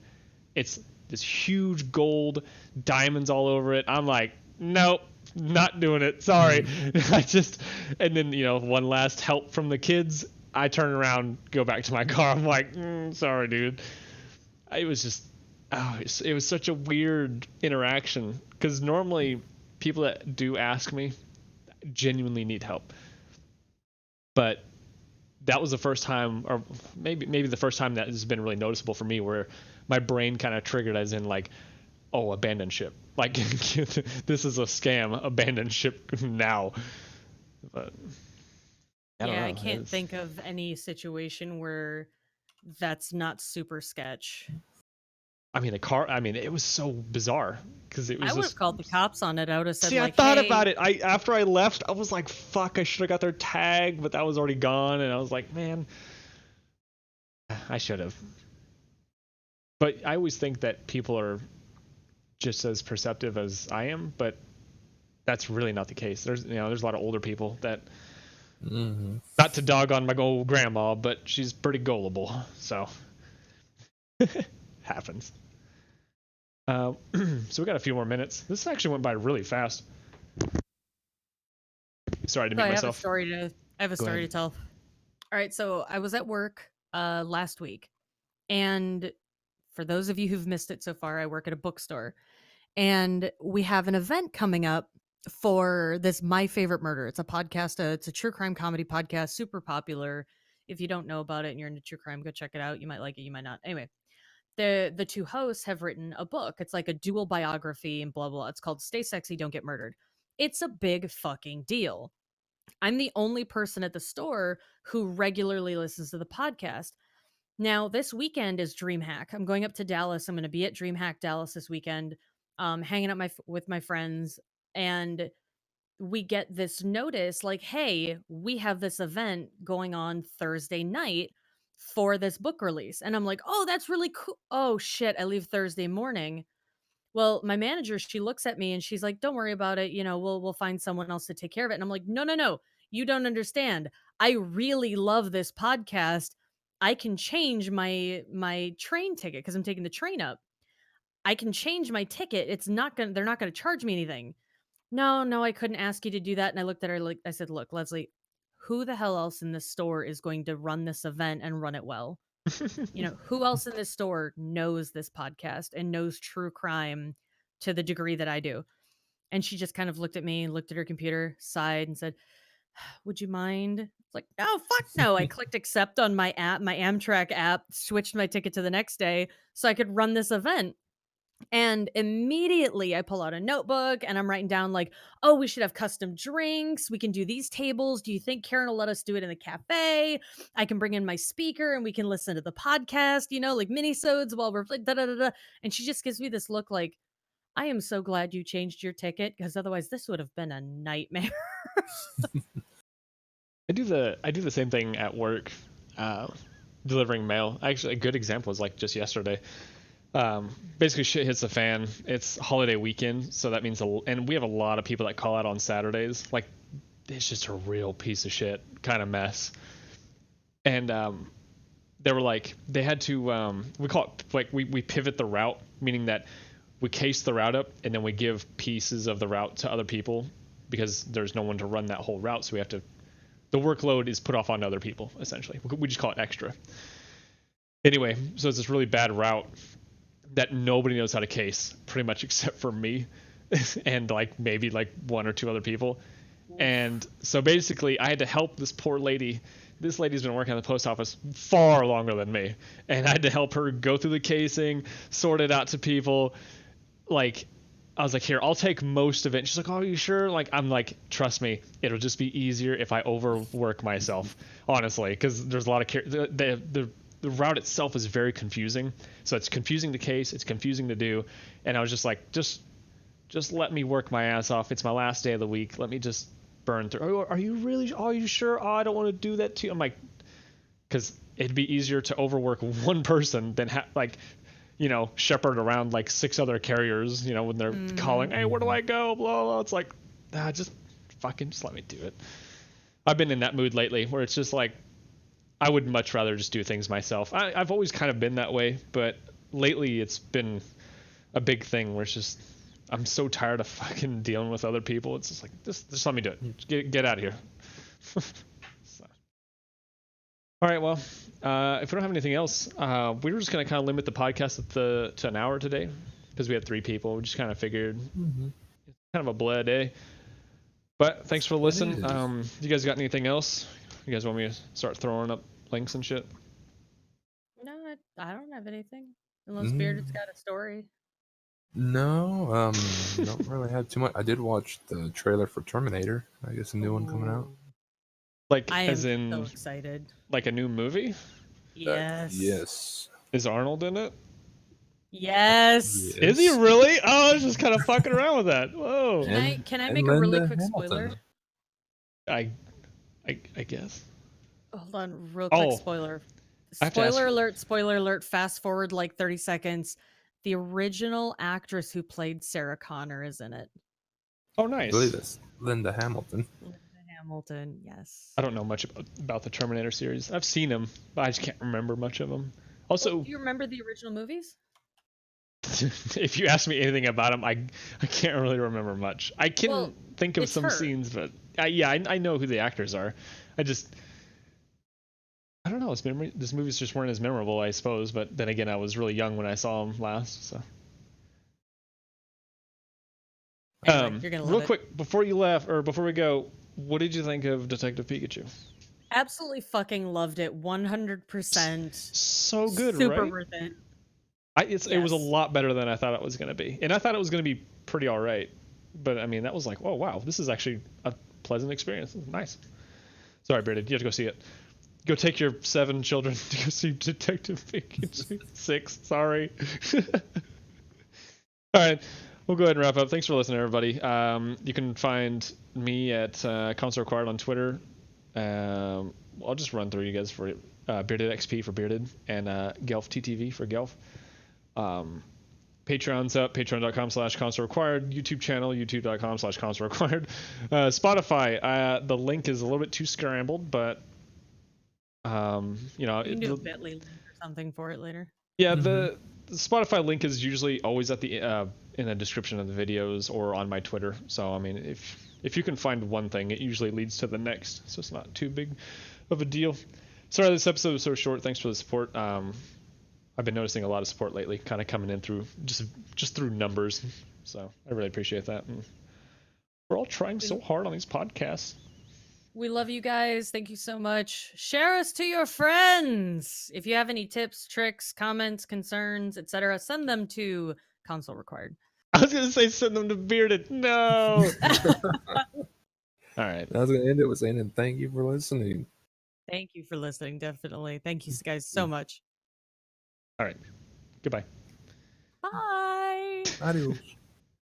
S2: it's this huge gold diamonds all over it. I'm like, nope, not doing it. Sorry. And then, one last help from the kids. I turn around, go back to my car. I'm like, sorry, dude. It was just, it was such a weird interaction, because normally people that do ask me genuinely need help. But that was the first time, or maybe the first time that has been really noticeable for me, where my brain kind of triggered as in like, oh, abandon ship. Like, this is a scam. Abandon ship now. But
S1: I can't think of any situation where that's not super sketch.
S2: I mean, it was so bizarre, because it was
S1: I would have called the cops on it. I would have said,
S2: See,
S1: like,
S2: I thought
S1: hey,
S2: about it. After I left, I was like, fuck, I should have got their tag, but that was already gone, and I was like, man, I should have. But I always think that people are just as perceptive as I am, but that's really not the case. There's a lot of older people that, not to dog on my old grandma, but she's pretty gullible, so happens. So we got a few more minutes. This actually went by really fast. Sorry to mute myself.
S1: I have a story to tell. All right, so I was at work last week, and for those of you who've missed it so far, I work at a bookstore, and we have an event coming up for this My Favorite Murder. It's a podcast. It's a true crime comedy podcast, super popular. If you don't know about it and you're into true crime, go check it out. You might like it, you might not. Anyway, the two hosts have written a book. It's like a dual biography and blah blah. It's called Stay Sexy, Don't Get Murdered. It's a big fucking deal. I'm the only person at the store who regularly listens to the podcast. Now, this weekend is DreamHack. I'm going up to Dallas. I'm going to be at DreamHack Dallas this weekend, hanging out with my friends, and we get this notice like, hey, we have this event going on Thursday night for this book release. And I'm like, oh, that's really cool. Oh, shit, I leave Thursday morning. Well, my manager, she looks at me and she's like, "Don't worry about it. We'll find someone else to take care of it." And I'm like, "No, no, no. You don't understand. I really love this podcast. I can change my train ticket because I'm taking the train up. I can change my ticket. They're not gonna charge me anything." No, no, I couldn't ask you to do that. And I looked at her like I said, "Look, Leslie, who the hell else in this store is going to run this event and run it well? Who else in this store knows this podcast and knows true crime to the degree that I do?" And she just kind of looked at me and looked at her computer, sighed, and said, "Would you mind?" It's like, "No, fuck no." I clicked accept on my app, my Amtrak app, switched my ticket to the next day so I could run this event. And immediately I pull out a notebook and I'm writing down like, "Oh, we should have custom drinks. We can do these tables. Do you think Karen will let us do it in the cafe? I can bring in my speaker and we can listen to the podcast, like mini-sodes while we're da da da da." And she just gives me this look like, "I am so glad you changed your ticket because otherwise this would have been a nightmare."
S2: I do the same thing at work, delivering mail. Actually, a good example is like just yesterday. Basically shit hits the fan. It's holiday weekend, so that means and we have a lot of people that call out on Saturdays. Like, it's just a real piece of shit kind of mess. And they were like, they had to we call it like we pivot the route, meaning that we case the route up and then we give pieces of the route to other people because there's no one to run that whole route, so we have to, the workload is put off on other people essentially. We just call it extra. Anyway, so it's this really bad route that nobody knows how to case, pretty much except for me and like maybe like one or two other people. And so basically I had to help this poor lady. This lady's been working at the post office far longer than me, and I had to help her go through the casing, sort it out to people. Like, I was like, "Here, I'll take most of it." And she's like, "Oh, are you sure?" Like, I'm like, "Trust me, it'll just be easier if I overwork myself, honestly, because there's a lot of the route itself is very confusing. So it's confusing to case, it's confusing to do." And I was just like, just let me work my ass off. It's my last day of the week. Let me just burn through. "Oh, are you really? Oh, are you sure?" "Oh, I don't want to do that too." I'm like, because it'd be easier to overwork one person than shepherd around like 6 other carriers, when they're calling, "Hey, where do I go?" Blah, blah. It's like, just let me do it. I've been in that mood lately where it's just like, I would much rather just do things myself. I've always kind of been that way, but lately it's been a big thing where it's just I'm so tired of fucking dealing with other people. It's just like just let me do it. Get out of here. So. All right, well, if we don't have anything else, we were just gonna kind of limit the podcast to an hour today because we had 3 people. We just kind of figured it's kind of a blah day. But thanks for listening. You guys got anything else? You guys want me to start throwing up links and shit?
S1: No, I don't have anything. Unless Bearded's got a story.
S3: No, don't really have too much. I did watch the trailer for Terminator. I guess a new one coming out.
S2: Like,
S1: I
S2: as
S1: am
S2: in,
S1: so excited.
S2: like a new movie?
S1: Yes.
S3: Yes.
S2: Is Arnold in it?
S1: Yes.
S2: Is he really? Oh, I was just kind of fucking around with that. Whoa.
S1: Can I
S3: and
S1: make a really
S3: Linda
S1: quick
S3: Hamilton.
S1: spoiler?
S2: I guess.
S1: Hold on, real quick spoiler.
S2: I have to ask
S1: Spoiler
S2: you.
S1: alert, spoiler alert, fast forward like 30 seconds. The original actress who played Sarah Connor is in it.
S2: Oh,
S3: I
S2: nice.
S3: believe it's Linda Hamilton.
S1: Linda Hamilton, yes.
S2: I don't know much about the Terminator series. I've seen them, but I just can't remember much of them. Also,
S1: Well, do you remember the original movies?
S2: if you ask me anything about them, I can't really remember much. I can think of some scenes, but I know who the actors are. I don't know. This movies just weren't as memorable, I suppose. But then again, I was really young when I saw them last. So,
S1: anyway, you're gonna love
S2: real
S1: it.
S2: quick before you left or before we go, what did you think of Detective Pikachu?
S1: Absolutely fucking loved it. 100%.
S2: So good,
S1: Super
S2: right?
S1: worth it.
S2: It was a lot better than I thought it was going to be, and I thought it was going to be pretty all right. But I mean, that was like, oh wow, this is actually a pleasant experience. Nice. Sorry, Bearded, you have to go see it. Go take your 7 children to go see Detective Pikachu. 6, sorry. All right, we'll go ahead and wrap up. Thanks for listening, everybody. You can find me at Console Required on Twitter. I'll just run through you guys for Bearded XP for Bearded and Gelf TTV for Gelf. Patreon's up, patreon.com/console required, YouTube channel, youtube.com/console required. Spotify, the link is a little bit too scrambled, but
S1: you can do a bit.ly link or something for it later.
S2: Yeah, the Spotify link is usually always at the in the description of the videos or on my Twitter. So I mean, if you can find one thing, it usually leads to the next, so it's not too big of a deal. Sorry this episode was so short. Thanks for the support. I've been noticing a lot of support lately, kind of coming in through just through numbers. So I really appreciate that. And we're all trying so hard on these podcasts.
S1: We love you guys. Thank you so much. Share us to your friends. If you have any tips, tricks, comments, concerns, etc., send them to Console Required.
S2: I was gonna say send them to Bearded. No. All right.
S3: I was gonna end it with saying, and thank you for listening.
S1: Thank you for listening. Definitely. Thank you guys so much.
S2: All right. Goodbye.
S1: Bye.
S3: Adios.